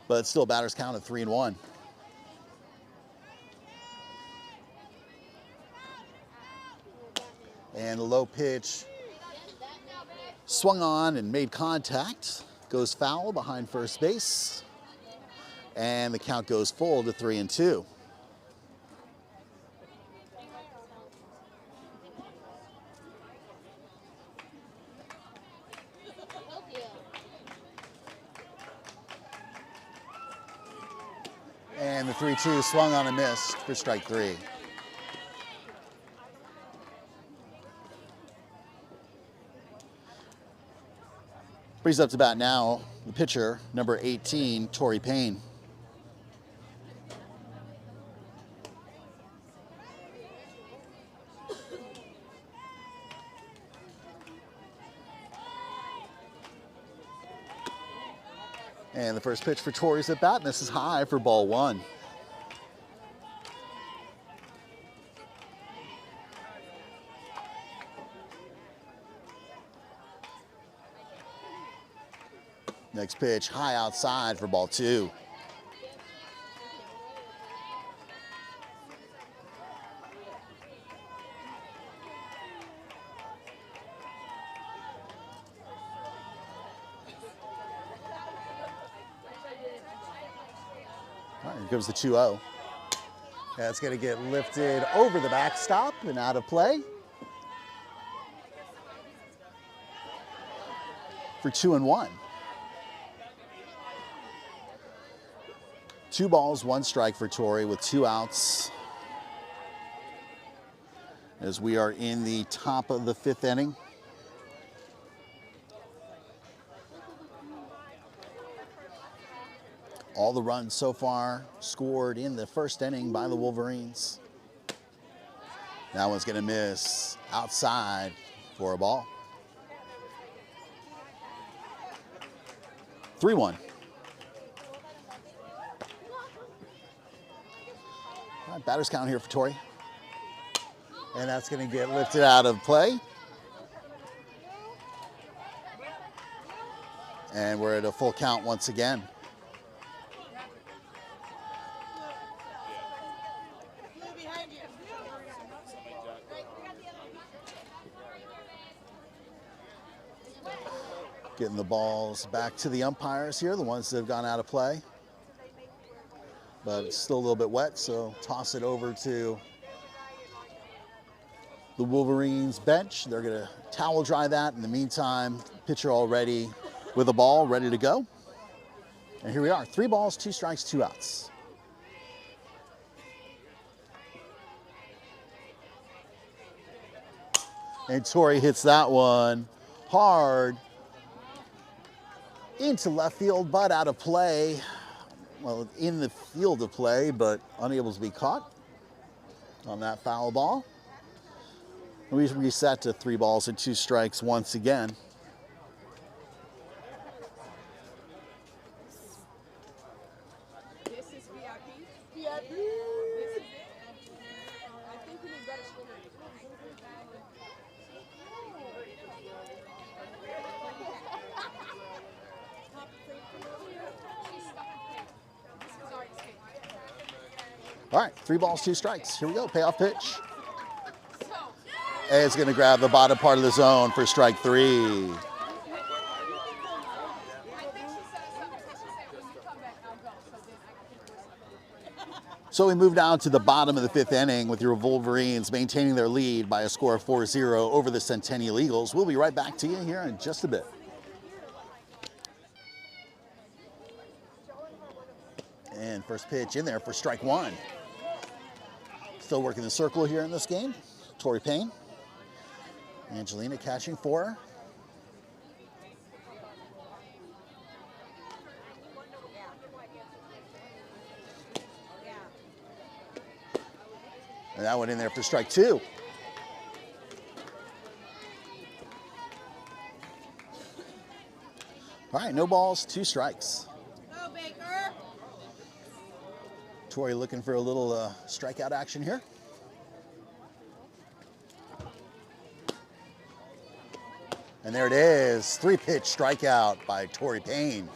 But it's still batter's count at 3-1. And a low pitch swung on and made contact. Goes foul behind first base. And the count goes full to 3-2. And the 3-2 swung on and missed for strike 3. Brings up to bat now the pitcher, number 18, Tori Payne. And the first pitch for Tori's at bat, and this is high for ball 1. Next pitch, high outside for ball 2. All right, here comes the 2-0. That's going to get lifted over the backstop and out of play for 2-1. 2 balls, 1 strike for Tori with 2 outs as we are in the top of the 5th inning. All the runs so far scored in the first inning by the Wolverines. That one's going to miss outside for a ball. 3-1. All right, batter's count here for Tori. And that's going to get lifted out of play. And we're at a full count once again. Getting the balls back to the umpires here, the ones that have gone out of play. but it's still a little bit wet, so toss it over to the Wolverines bench. They're gonna towel dry that. In the meantime, pitcher already with a ball, ready to go. And here we are, 3 balls, 2 strikes, 2 outs. And Torrey hits that one hard into left field, but out of play. Well, in the field of play, but unable to be caught on that foul ball. We reset to 3 balls and 2 strikes once again. This is VIP. VIP. This is it. I think we need better security. All right, 3 balls, 2 strikes. Here we go, payoff pitch. And it's gonna grab the bottom part of the zone for strike 3. So we move down to the bottom of the 5th inning with your Wolverines maintaining their lead by a score of 4-0 over the Centennial Eagles. We'll be right back to you here in just a bit. And first pitch in there for strike 1. Still working the circle here in this game. Torrey Payne. Angelina catching for her. And that one in there for strike 2. All right, no balls, 2 strikes. Go, Baker. Torrey looking for a little strikeout action here. And there it is, 3-pitch strikeout by Torrey Payne.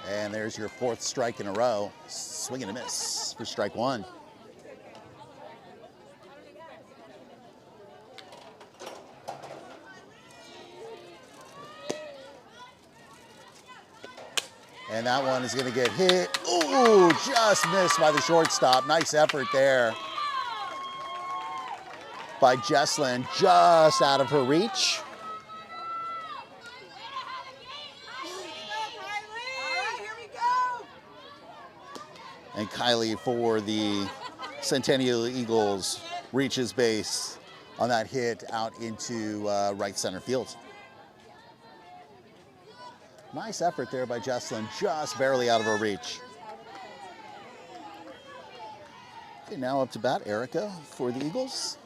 And there's your 4th strike in a row. Swing and a miss for strike 1. And that one is gonna get hit. Ooh, just missed by the shortstop. Nice effort there by Jesslyn, just out of her reach. And Kylie for the Centennial Eagles reaches base on that hit out into right center field. Nice effort there by Jesslyn, just barely out of her reach. Okay, now up to bat, Erica for the Eagles.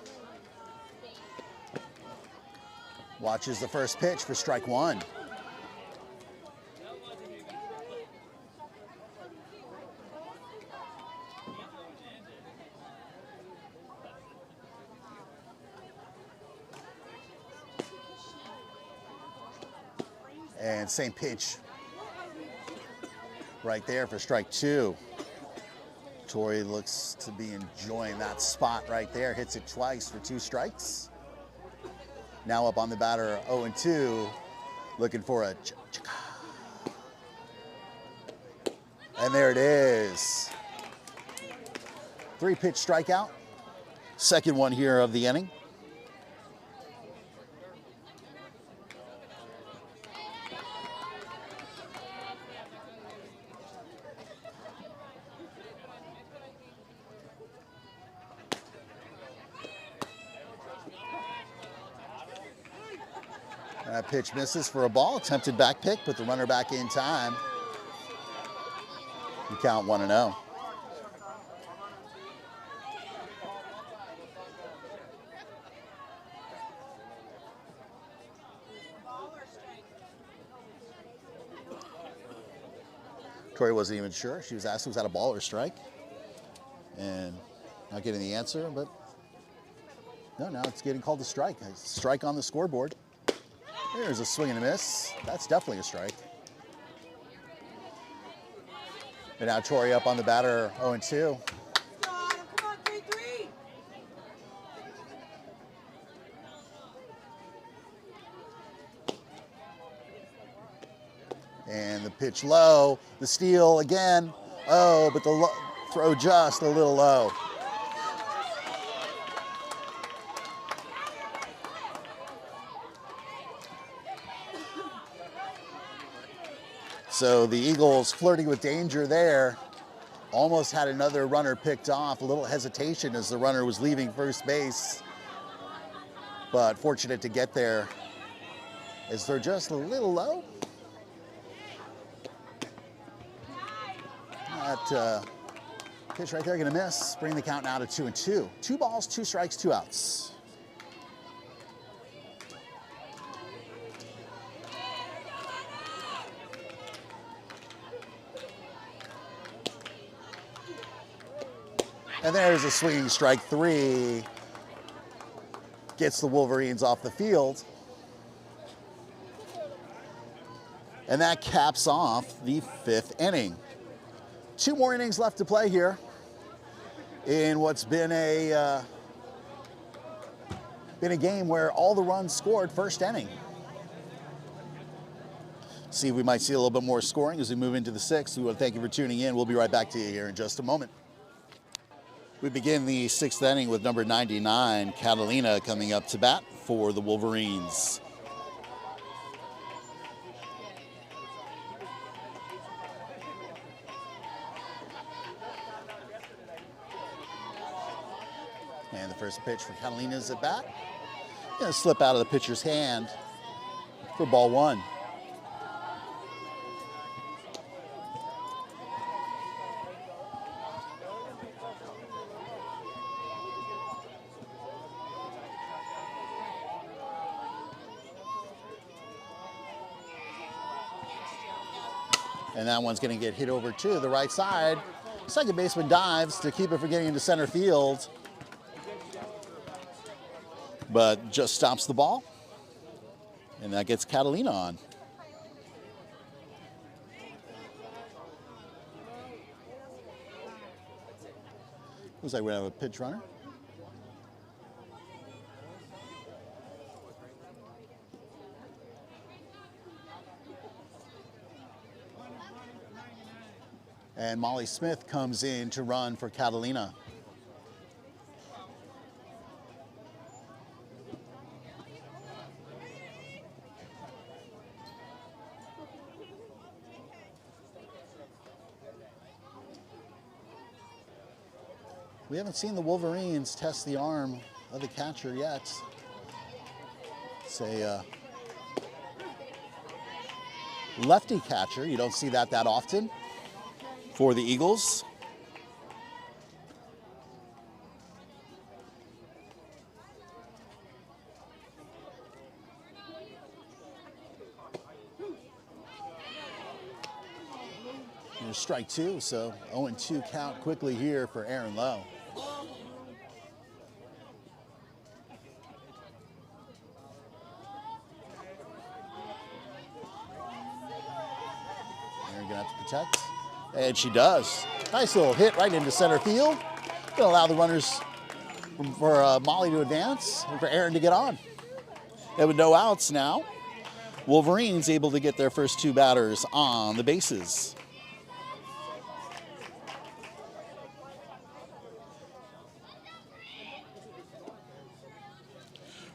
Watches the first pitch for strike 1. And same pitch right there for strike 2. Torrey looks to be enjoying that spot right there. Hits it twice for 2 strikes. Now up on the batter, 0-2, looking for a and there it is. 3-pitch strikeout. Second one here of the inning. That pitch misses for a ball. Attempted back pick, put the runner back in time. You count 1-0. Torrey wasn't even sure. She was asked, was that a ball or strike? And not getting the answer, but no, now it's getting called a strike. A strike on the scoreboard. There's a swing and a miss. That's definitely a strike. And now Tori up on the batter, 0-2. Come on, 3-3. And the pitch low, the steal again. Oh, but the throw just a little low. So the Eagles flirting with danger there. Almost had another runner picked off. A little hesitation as the runner was leaving first base. But fortunate to get there. Is they're just a little low. That pitch right there gonna miss. Bring the count now to 2-2. 2 balls, 2 strikes, 2 outs. And there's a swinging strike 3. Gets the Wolverines off the field. And that caps off the 5th inning. 2 more innings left to play here in what's been a game where all the runs scored first inning. See if we might see a little bit more scoring as we move into the 6th. We want to thank you for tuning in. We'll be right back to you here in just a moment. We begin the 6th inning with number 99, Catalina, coming up to bat for the Wolverines. And the first pitch for Catalina's at bat. Gonna slip out of the pitcher's hand for ball 1. And that one's gonna get hit over to the right side. Second baseman dives to keep it from getting into center field, but just stops the ball. And that gets Catalina on. Looks like we have a pitch runner. And Molly Smith comes in to run for Catalina. We haven't seen the Wolverines test the arm of the catcher yet. It's a lefty catcher. You don't see that often for the Eagles. Here's strike 2, so 0-2 count quickly here for Aaron Lowe. Aaron gonna have to protect. And she does. Nice little hit right into center field. Gonna allow the runners for Molly to advance and for Aaron to get on. And with no outs now, Wolverines able to get their first 2 batters on the bases.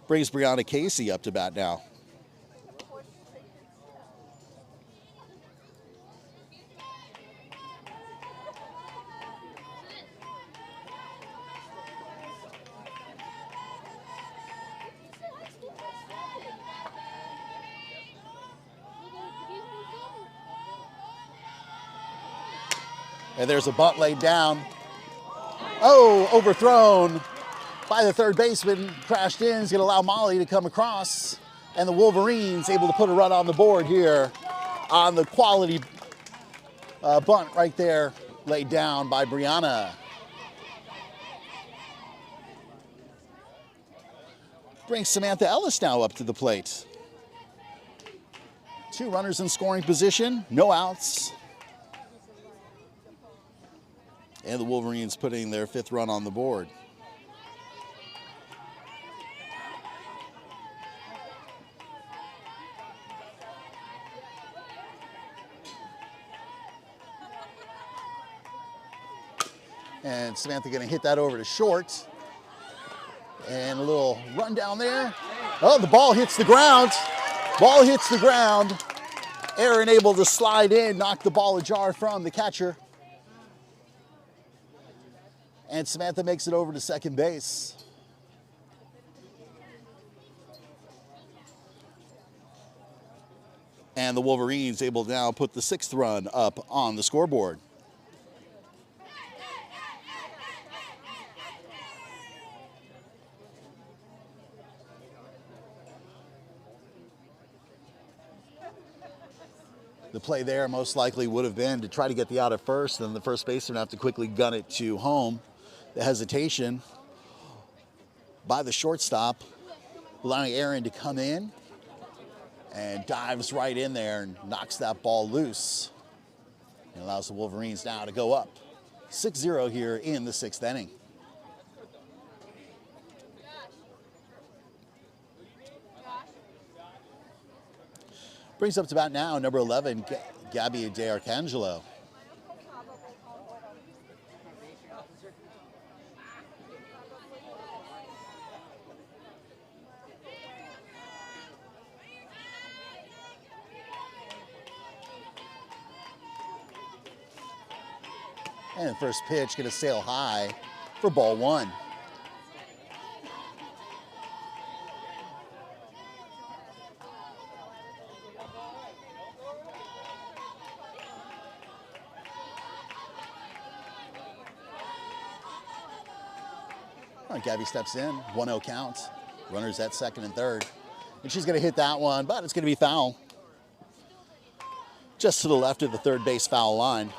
Brings Brianna Casey up to bat now. And there's a bunt laid down. Oh, overthrown by the third baseman. Crashed in. He's going to allow Molly to come across. And the Wolverines able to put a run on the board here on the quality bunt right there laid down by Brianna. Brings Samantha Ellis now up to the plate. 2 runners in scoring position, no outs. And the Wolverines putting their 5th run on the board. And Samantha going to hit that over to short. And a little run down there. Oh, the ball hits the ground. Ball hits the ground. Aaron able to slide in, knock the ball ajar from the catcher. And Samantha makes it over to second base. And the Wolverines able to now put the 6th run up on the scoreboard. The play there most likely would have been to try to get the out at first, and then the first baseman would have to quickly gun it to home. The hesitation by the shortstop, allowing Aaron to come in and dives right in there and knocks that ball loose. And allows the Wolverines now to go up 6-0 here in the 6th inning. Brings up to bat now, number 11, Gabby DeArcangelo. And first pitch going to sail high for ball 1. All right, Gabby steps in, 1-0 count. Runners at second and third. And she's going to hit that one, but it's going to be foul. Just to the left of the third base foul line.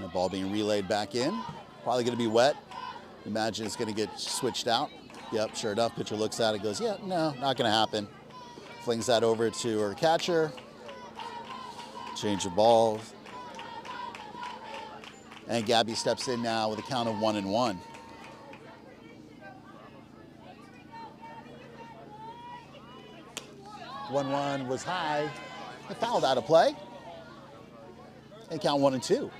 The ball being relayed back in. Probably going to be wet. Imagine it's going to get switched out. Yep, sure enough, pitcher looks at it, goes, yeah, no, not going to happen. Flings that over to her catcher. Change of balls. And Gabby steps in now with a count of 1-1. One was high. It fouled out of play. And count 1-2.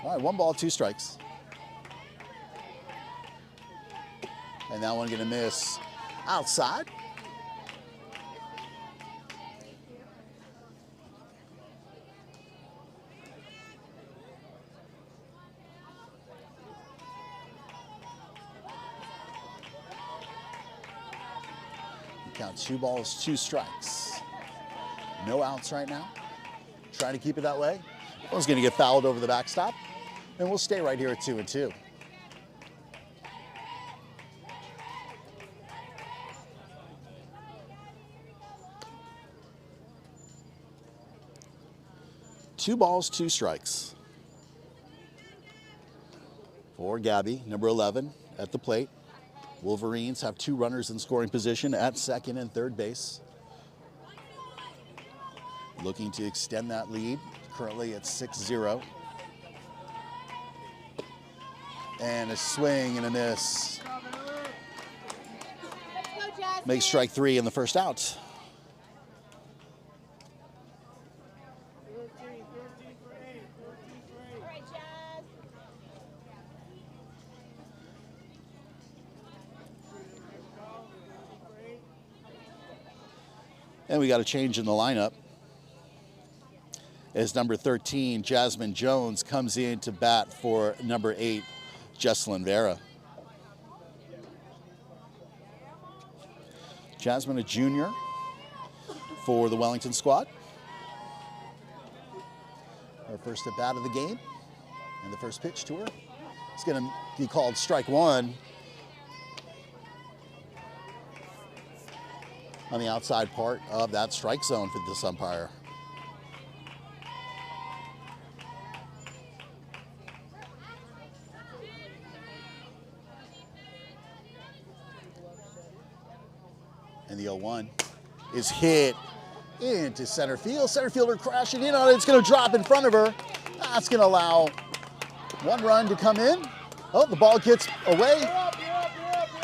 All right, 1 ball, 2 strikes. And that one gonna miss outside. Count 2 balls, 2 strikes. No outs right now. Trying to keep it that way. One's gonna get fouled over the backstop. And we'll stay right here at 2-2. Two balls, 2 strikes. For Gabby, number 11, at the plate. Wolverines have 2 runners in scoring position at second and third base. Looking to extend that lead, currently at 6-0. And a swing and a miss. Makes strike 3 in the first out. And we got a change in the lineup. As number 13, Jasmine Jones, comes in to bat for number 8, Jesselyn Vera. Jasmine, a junior for the Wellington squad. Her first at bat of the game. And the first pitch to her. It's going to be called strike 1. On the outside part of that strike zone for this umpire. And the 0-1 is hit into center field. Center fielder crashing in on it. It's going to drop in front of her. That's going to allow 1 run to come in. Oh, the ball gets away.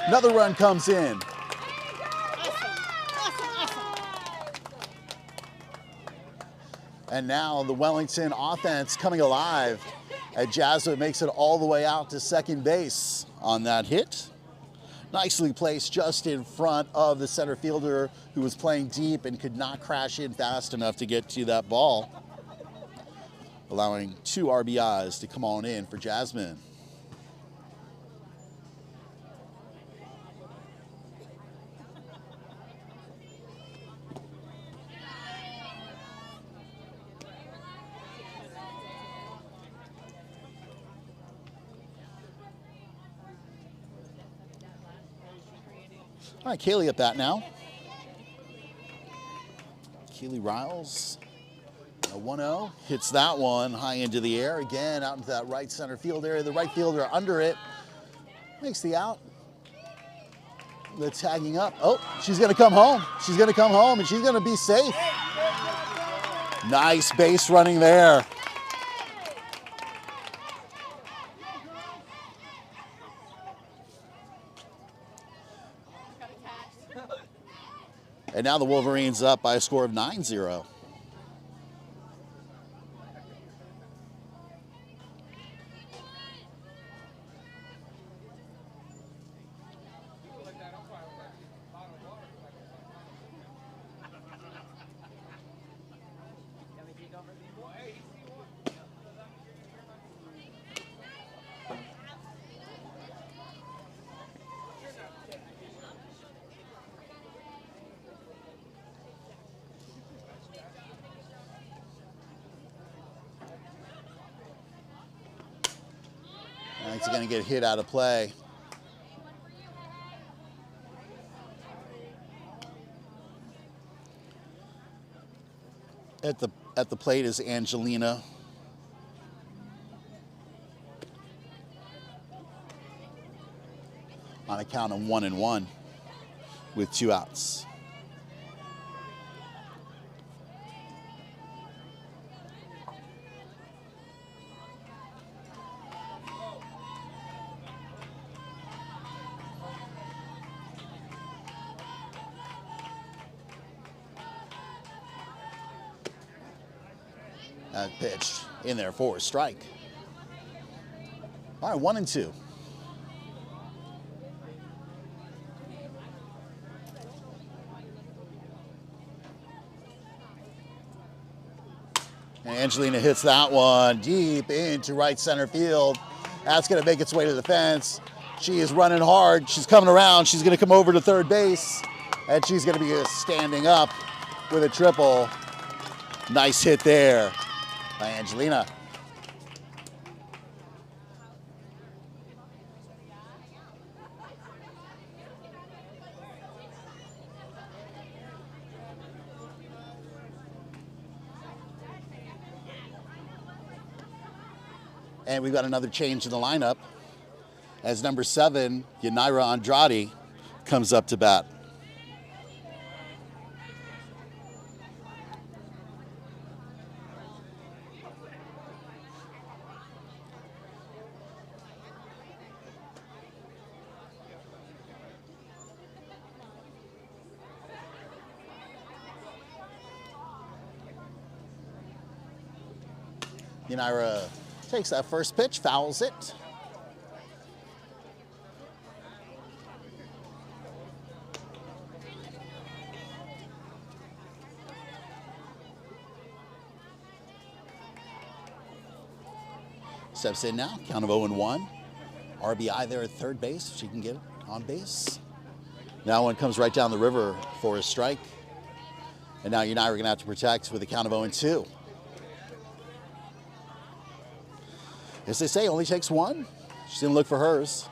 Another run comes in. And now the Wellington offense coming alive as Jasmine makes it all the way out to second base on that hit. Nicely placed just in front of the center fielder who was playing deep and could not crash in fast enough to get to that ball, allowing 2 RBIs to come on in for Jasmine. All right, Kaylee at bat now. Kaylee Riles, a 1-0, hits that one high into the air. Again, out into that right center field area. The right fielder under it makes the out. The tagging up. Oh, she's going to come home. She's going to come home, and she's going to be safe. Nice base running there. And now the Wolverines up by a score of 9-0. It's going to get hit out of play. At the plate is Angelina. On a count of 1-1 with 2 outs. That pitch in there for a strike. All right, 1-2. And Angelina hits that one deep into right center field. That's going to make its way to the fence. She is running hard. She's coming around. She's going to come over to third base. And she's going to be standing up with a triple. Nice hit there by Angelina. And we've got another change in the lineup as number 7, Yanira Andrade, comes up to bat. Yanira takes that first pitch, fouls it. Steps in now, count of 0-1. RBI there at third base, if she can get it on base. Now one comes right down the river for a strike. And now Yanira going to have to protect with a count of 0-2. As they say, only takes one. She's going to look for hers.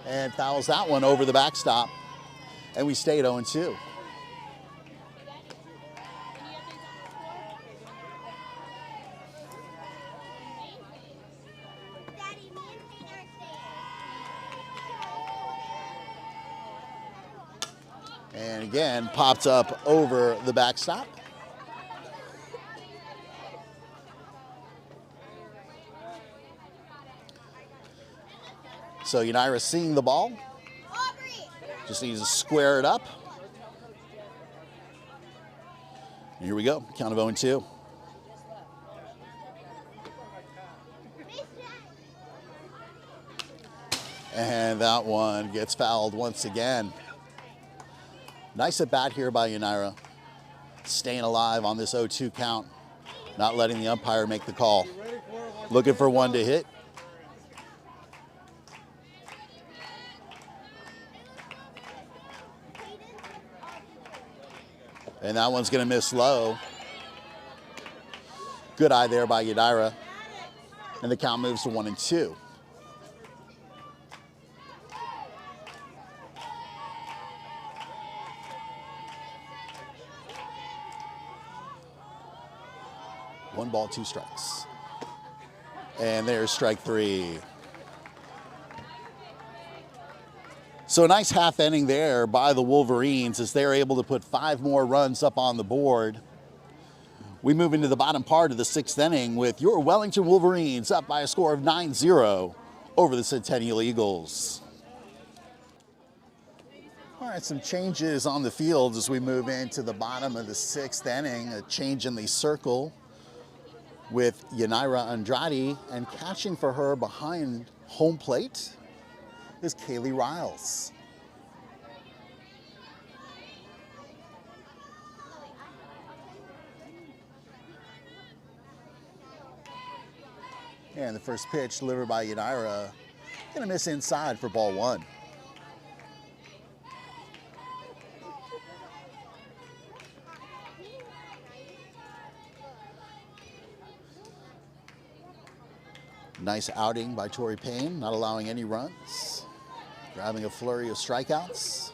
And fouls that one over the backstop. And we stay at 0-2. And again, popped up over the backstop. So Unira seeing the ball. Just needs to square it up. Here we go, count of 0-2. And that one gets fouled once again. Nice at bat here by Unira. Staying alive on this 0-2 count. Not letting the umpire make the call. Looking for one to hit. And that one's gonna miss low. Good eye there by Unira. And the count moves to 1-2. One ball, 2 strikes. And there's strike 3. So a nice half inning there by the Wolverines as they're able to put 5 more runs up on the board. We move into the bottom part of the 6th inning with your Wellington Wolverines up by a score of 9-0 over the Centennial Eagles. All right, some changes on the field as we move into the bottom of the 6th inning. A change in the circle with Unira Andrade, and catching for her behind home plate is Kaylee Riles. And the first pitch delivered by Unira, gonna miss inside for ball 1. Nice outing by Tori Payne, not allowing any runs. Grabbing a flurry of strikeouts.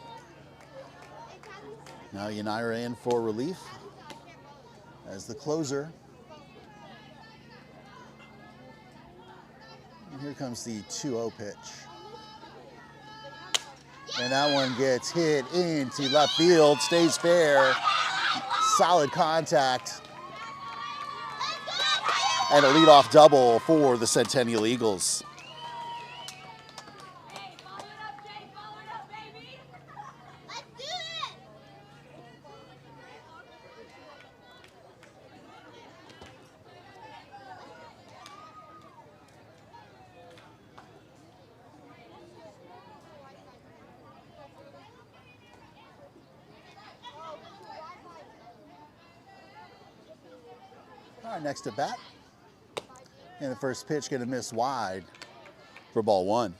Now Unira in for relief as the closer. And here comes the 2-0 pitch. And that one gets hit into left field, stays fair. Solid contact. And a leadoff double for the Centennial Eagles. All right, next at bat. And the first pitch gonna miss wide for ball 1.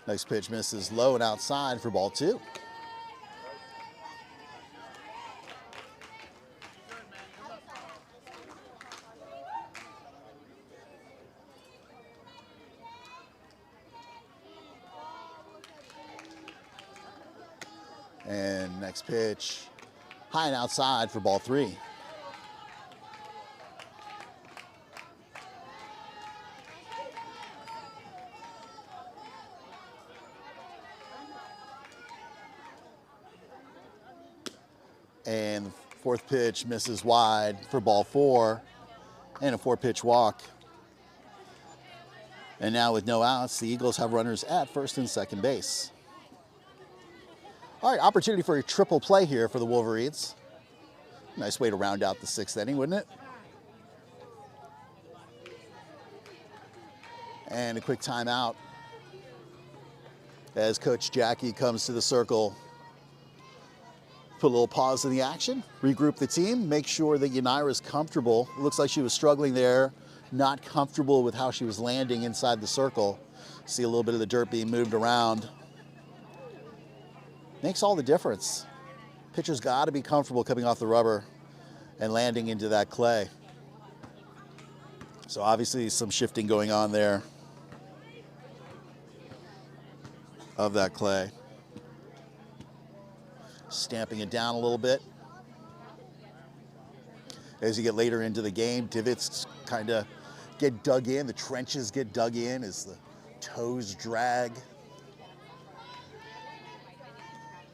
Next pitch misses low and outside for ball 2. And next pitch, high and outside for ball 3. And the fourth pitch misses wide for ball 4, and a 4-pitch walk. And now with no outs, the Eagles have runners at first and second base. All right, opportunity for a triple play here for the Wolverines. Nice way to round out the 6th inning, wouldn't it? And a quick timeout as Coach Jackie comes to the circle. Put a little pause in the action, regroup the team, make sure that Unira is comfortable. It looks like she was struggling there, not comfortable with how she was landing inside the circle. See a little bit of the dirt being moved around. Makes all the difference. Pitcher's got to be comfortable coming off the rubber and landing into that clay. So obviously some shifting going on there of that clay. Stamping it down a little bit. As you get later into the game, divots kind of get dug in, the trenches get dug in as the toes drag.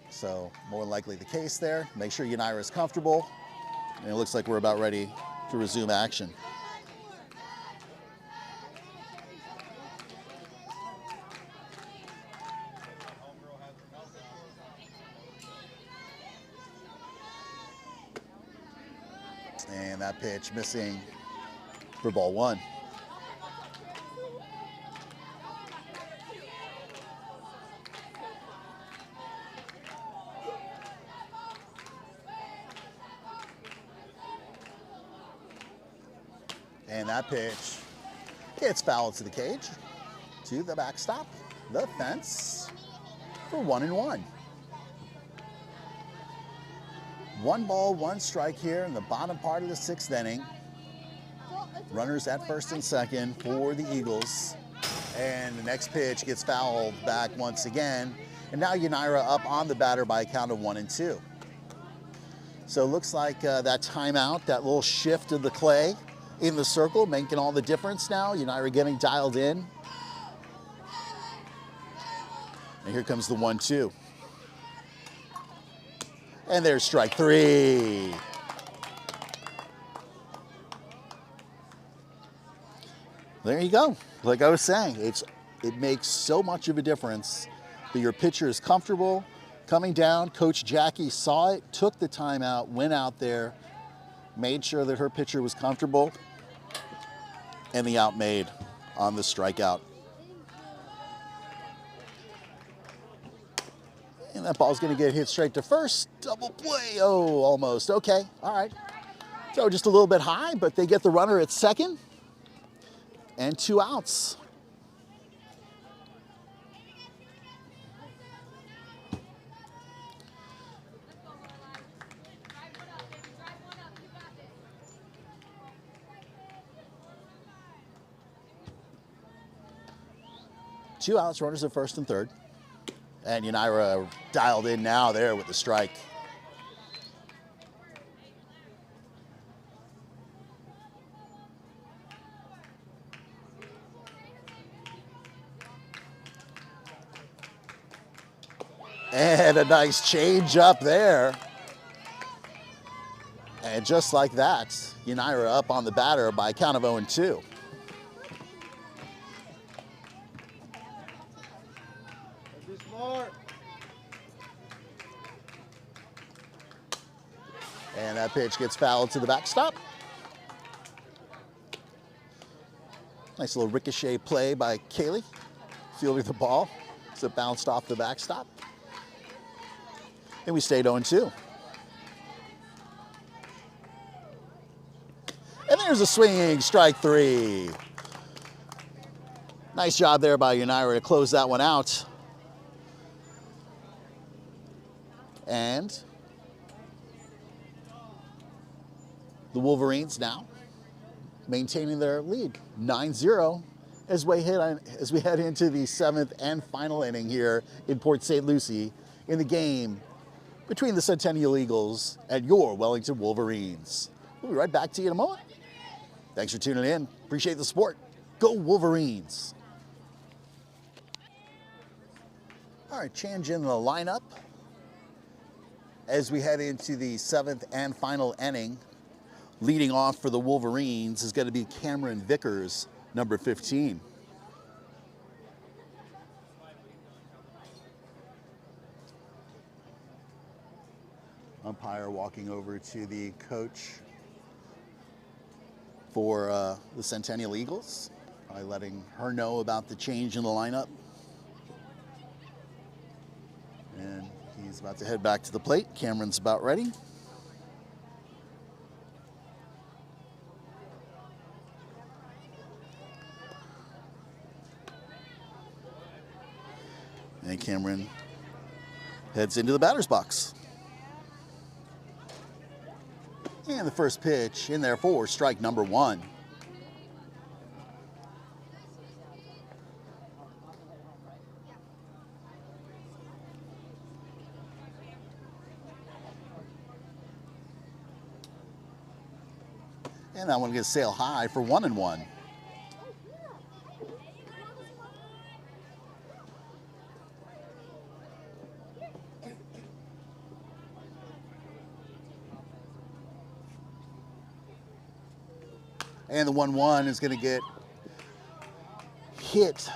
So more than likely the case there. Make sure Unira is comfortable. And it looks like we're about ready to resume action. And that pitch missing for ball one. And that pitch gets fouled to the cage, to the backstop, the fence, for 1-1. 1 ball, 1 strike here in the bottom part of the 6th inning. Runners at first and second for the Eagles. And the next pitch gets fouled back once again. And now Unira up on the batter by a count of 1-2. So it looks like that timeout, that little shift of the clay in the circle, making all the difference now. Unira getting dialed in. And here comes the 1-2. And there's strike 3. There you go. Like I was saying, it makes so much of a difference that your pitcher is comfortable coming down. Coach Jackie saw it, took the timeout, went out there, made sure that her pitcher was comfortable, and the out made on the strikeout. And that ball's gonna get hit straight to first. Double play, oh, almost. Okay, all right. So just a little bit high, but they get the runner at second and 2 outs. Two outs, runners at first and third. And Unira dialed in now there with the strike. And a nice change up there. And just like that, Unira up on the batter by a count of 0-2. And that pitch gets fouled to the backstop. Nice little ricochet play by Kaylee, fielding the ball as it bounced off the backstop. And we stayed 0-2. And there's a swinging strike 3. Nice job there by Unira to close that one out. And the Wolverines now maintaining their lead, 9-0, as we head into the 7th and final inning here in Port St. Lucie in the game between the Centennial Eagles and your Wellington Wolverines. We'll be right back to you in a moment. Thanks for tuning in. Appreciate the support. Go Wolverines. All right, change in the lineup as we head into the 7th and final inning. Leading off for the Wolverines is going to be Cameron Vickers, number 15. Umpire walking over to the coach for the Centennial Eagles, by letting her know about the change in the lineup. And he's about to head back to the plate. Cameron's about ready. And Cameron heads into the batter's box. And the first pitch in there for strike number 1. And that one gets sail high for 1-1. And the 1-1 is going to get hit,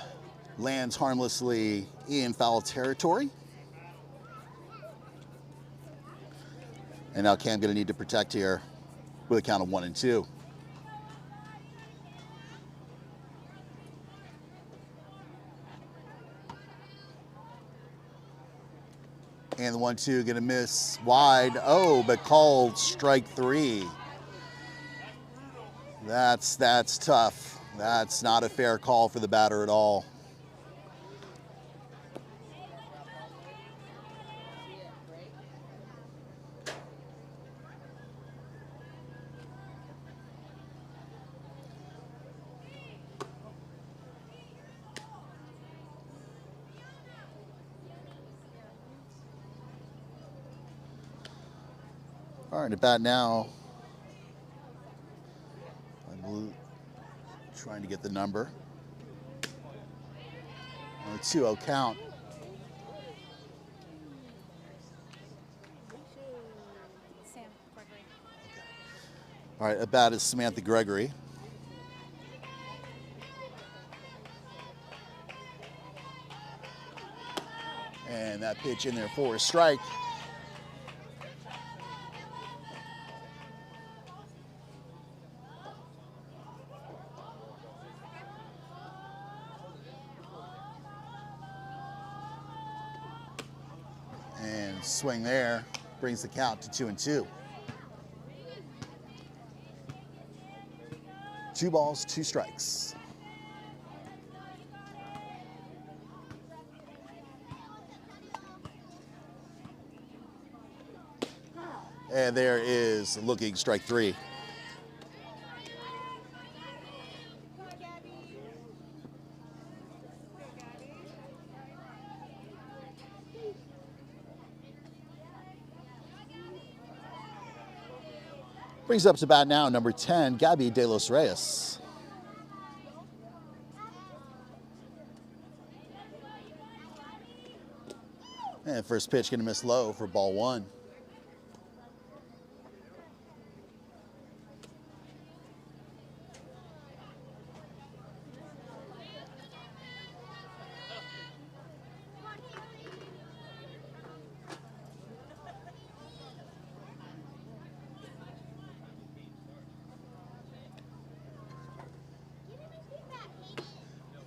lands harmlessly in foul territory. And now Cam going to need to protect here with a count of 1-2. And the 1-2 going to miss wide. Oh, but called strike 3. That's tough. That's not a fair call for the batter at all. All right, at bat now. I'm trying to get the number. On a 2-0 count. Sam Gregory. Okay. All right, at bat is Samantha Gregory. And that pitch in there for a strike. And swing there brings the count to 2-2. 2 balls, 2 strikes. And there is looking strike 3. Brings up to bat now, number 10, Gabby De Los Reyes. And first pitch gonna miss low for ball 1.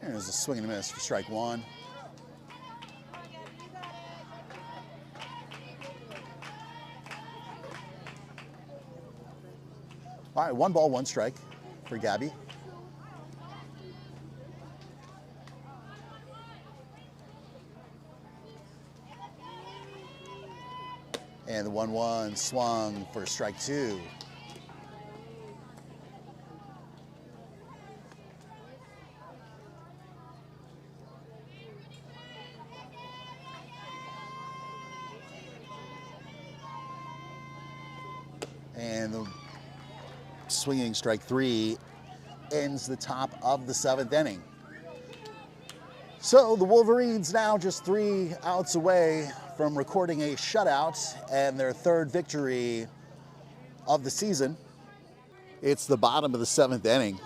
There's a swing and a miss for strike 1. All right, 1 ball, 1 strike for Gabby. And the 1-1 swung for strike 2. And the swinging strike 3 ends the top of the 7th inning. So the Wolverines now just 3 outs away from recording a shutout and their 3rd victory of the season. It's the bottom of the 7th inning.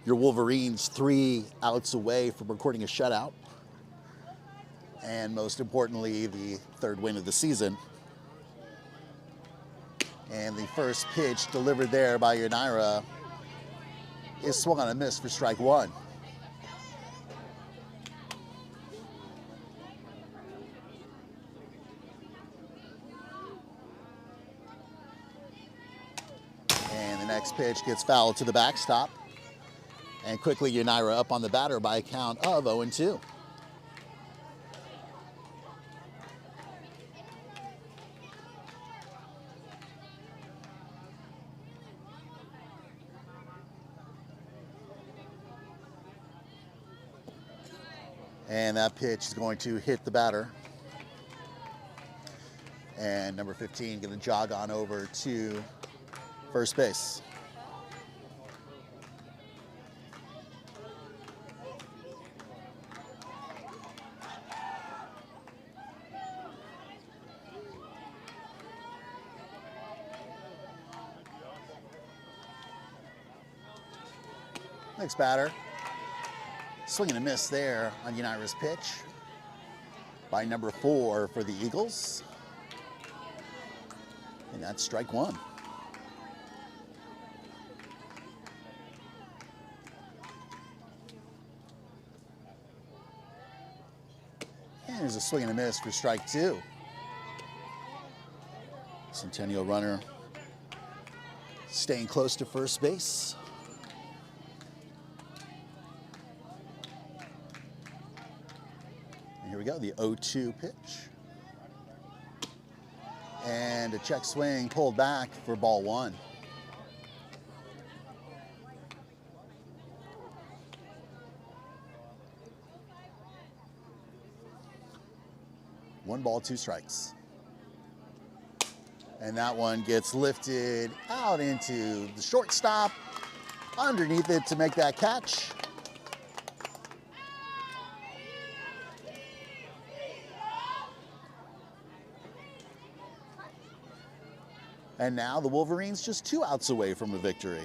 Your Wolverines 3 outs away from recording a shutout. And most importantly, the 3rd win of the season. And the first pitch delivered there by Yanira is swung on a miss for strike 1. And the next pitch gets fouled to the backstop. And quickly Yanira up on the batter by a count of 0-2. And that pitch is going to hit the batter. And number 15 going to jog on over to first base. Next batter, swing and a miss there on Unira's pitch by number 4 for the Eagles. And that's strike 1. And there's a swing and a miss for strike 2. Centennial runner staying close to first base. And here we go, the 0-2 pitch. And a check swing pulled back for ball 1. One ball, 2 strikes. And that one gets lifted out into the shortstop, underneath it to make that catch. And now the Wolverines just 2 outs away from a victory.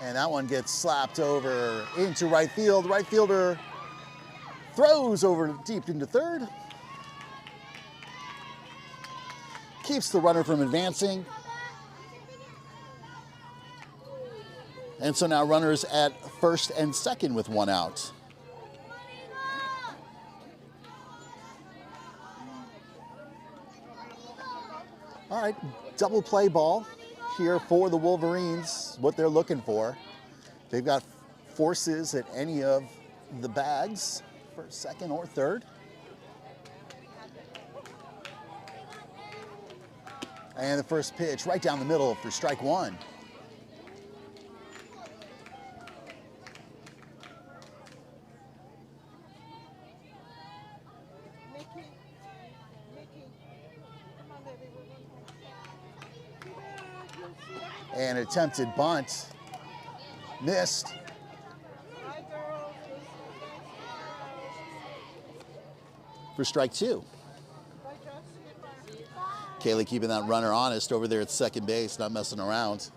And that one gets slapped over into right field. Right fielder throws over deep into third. Keeps the runner from advancing. And so now runners at first and second with 1 out. All right, double play ball here for the Wolverines, what they're looking for. They've got forces at any of the bags, first, second, or third. And the first pitch right down the middle for strike 1. And attempted bunt, missed. For strike 2. Kaylee keeping that runner honest over there at second base, not messing around.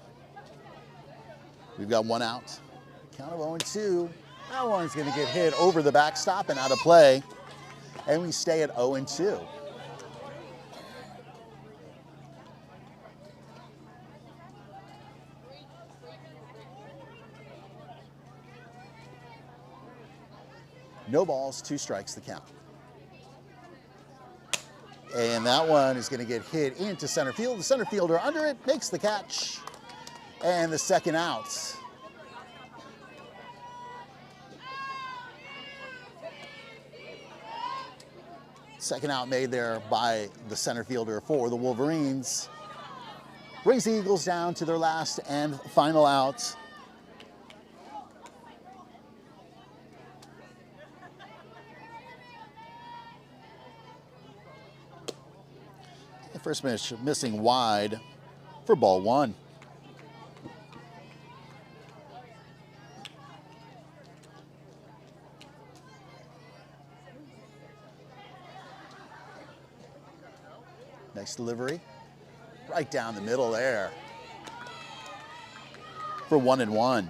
We've got 1 out. Count of 0-2. That one's gonna get hit over the backstop and out of play. And we stay at 0-2. No balls, 2 strikes the count. And that one is going to get hit into center field. The center fielder under it makes the catch. And the second out. Second out made there by the center fielder for the Wolverines. Brings the Eagles down to their last and final out. First pitch missing wide for ball 1. Next delivery, right down the middle there for 1-1.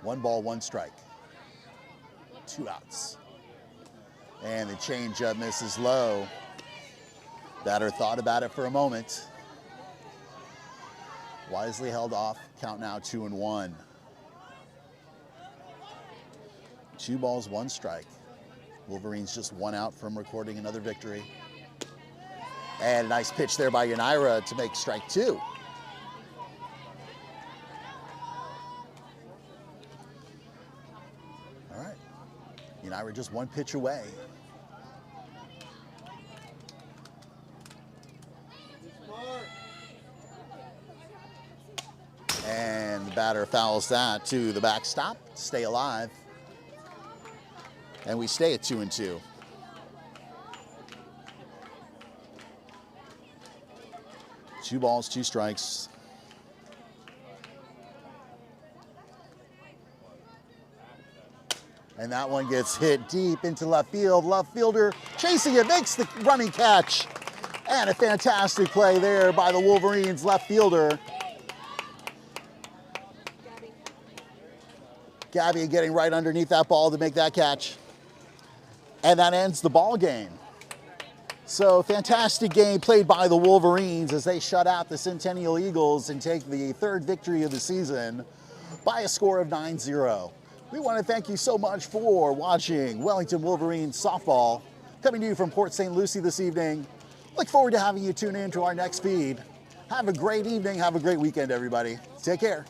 One ball, 1 strike. 2 outs. And the changeup misses low. Batter thought about it for a moment. Wisely held off. Count now 2-1. 2 balls, 1 strike. Wolverines just 1 out from recording another victory. And a nice pitch there by Unira to make strike 2. All right. Unira just 1 pitch away. batter fouls that to the backstop. Stay alive. And we stay at 2-2. Two balls, two strikes. And that one gets hit deep into left field. Left fielder chasing it, makes the running catch. And a fantastic play there by the Wolverines left fielder. Gabby getting right underneath that ball to make that catch. And that ends the ball game. So fantastic game played by the Wolverines as they shut out the Centennial Eagles and take the third victory of the season by a score of 9-0. We want to thank you so much for watching Wellington Wolverines softball, coming to you from Port St. Lucie this evening. Look forward to having you tune in to our next feed. Have a great evening. Have a great weekend, everybody. Take care.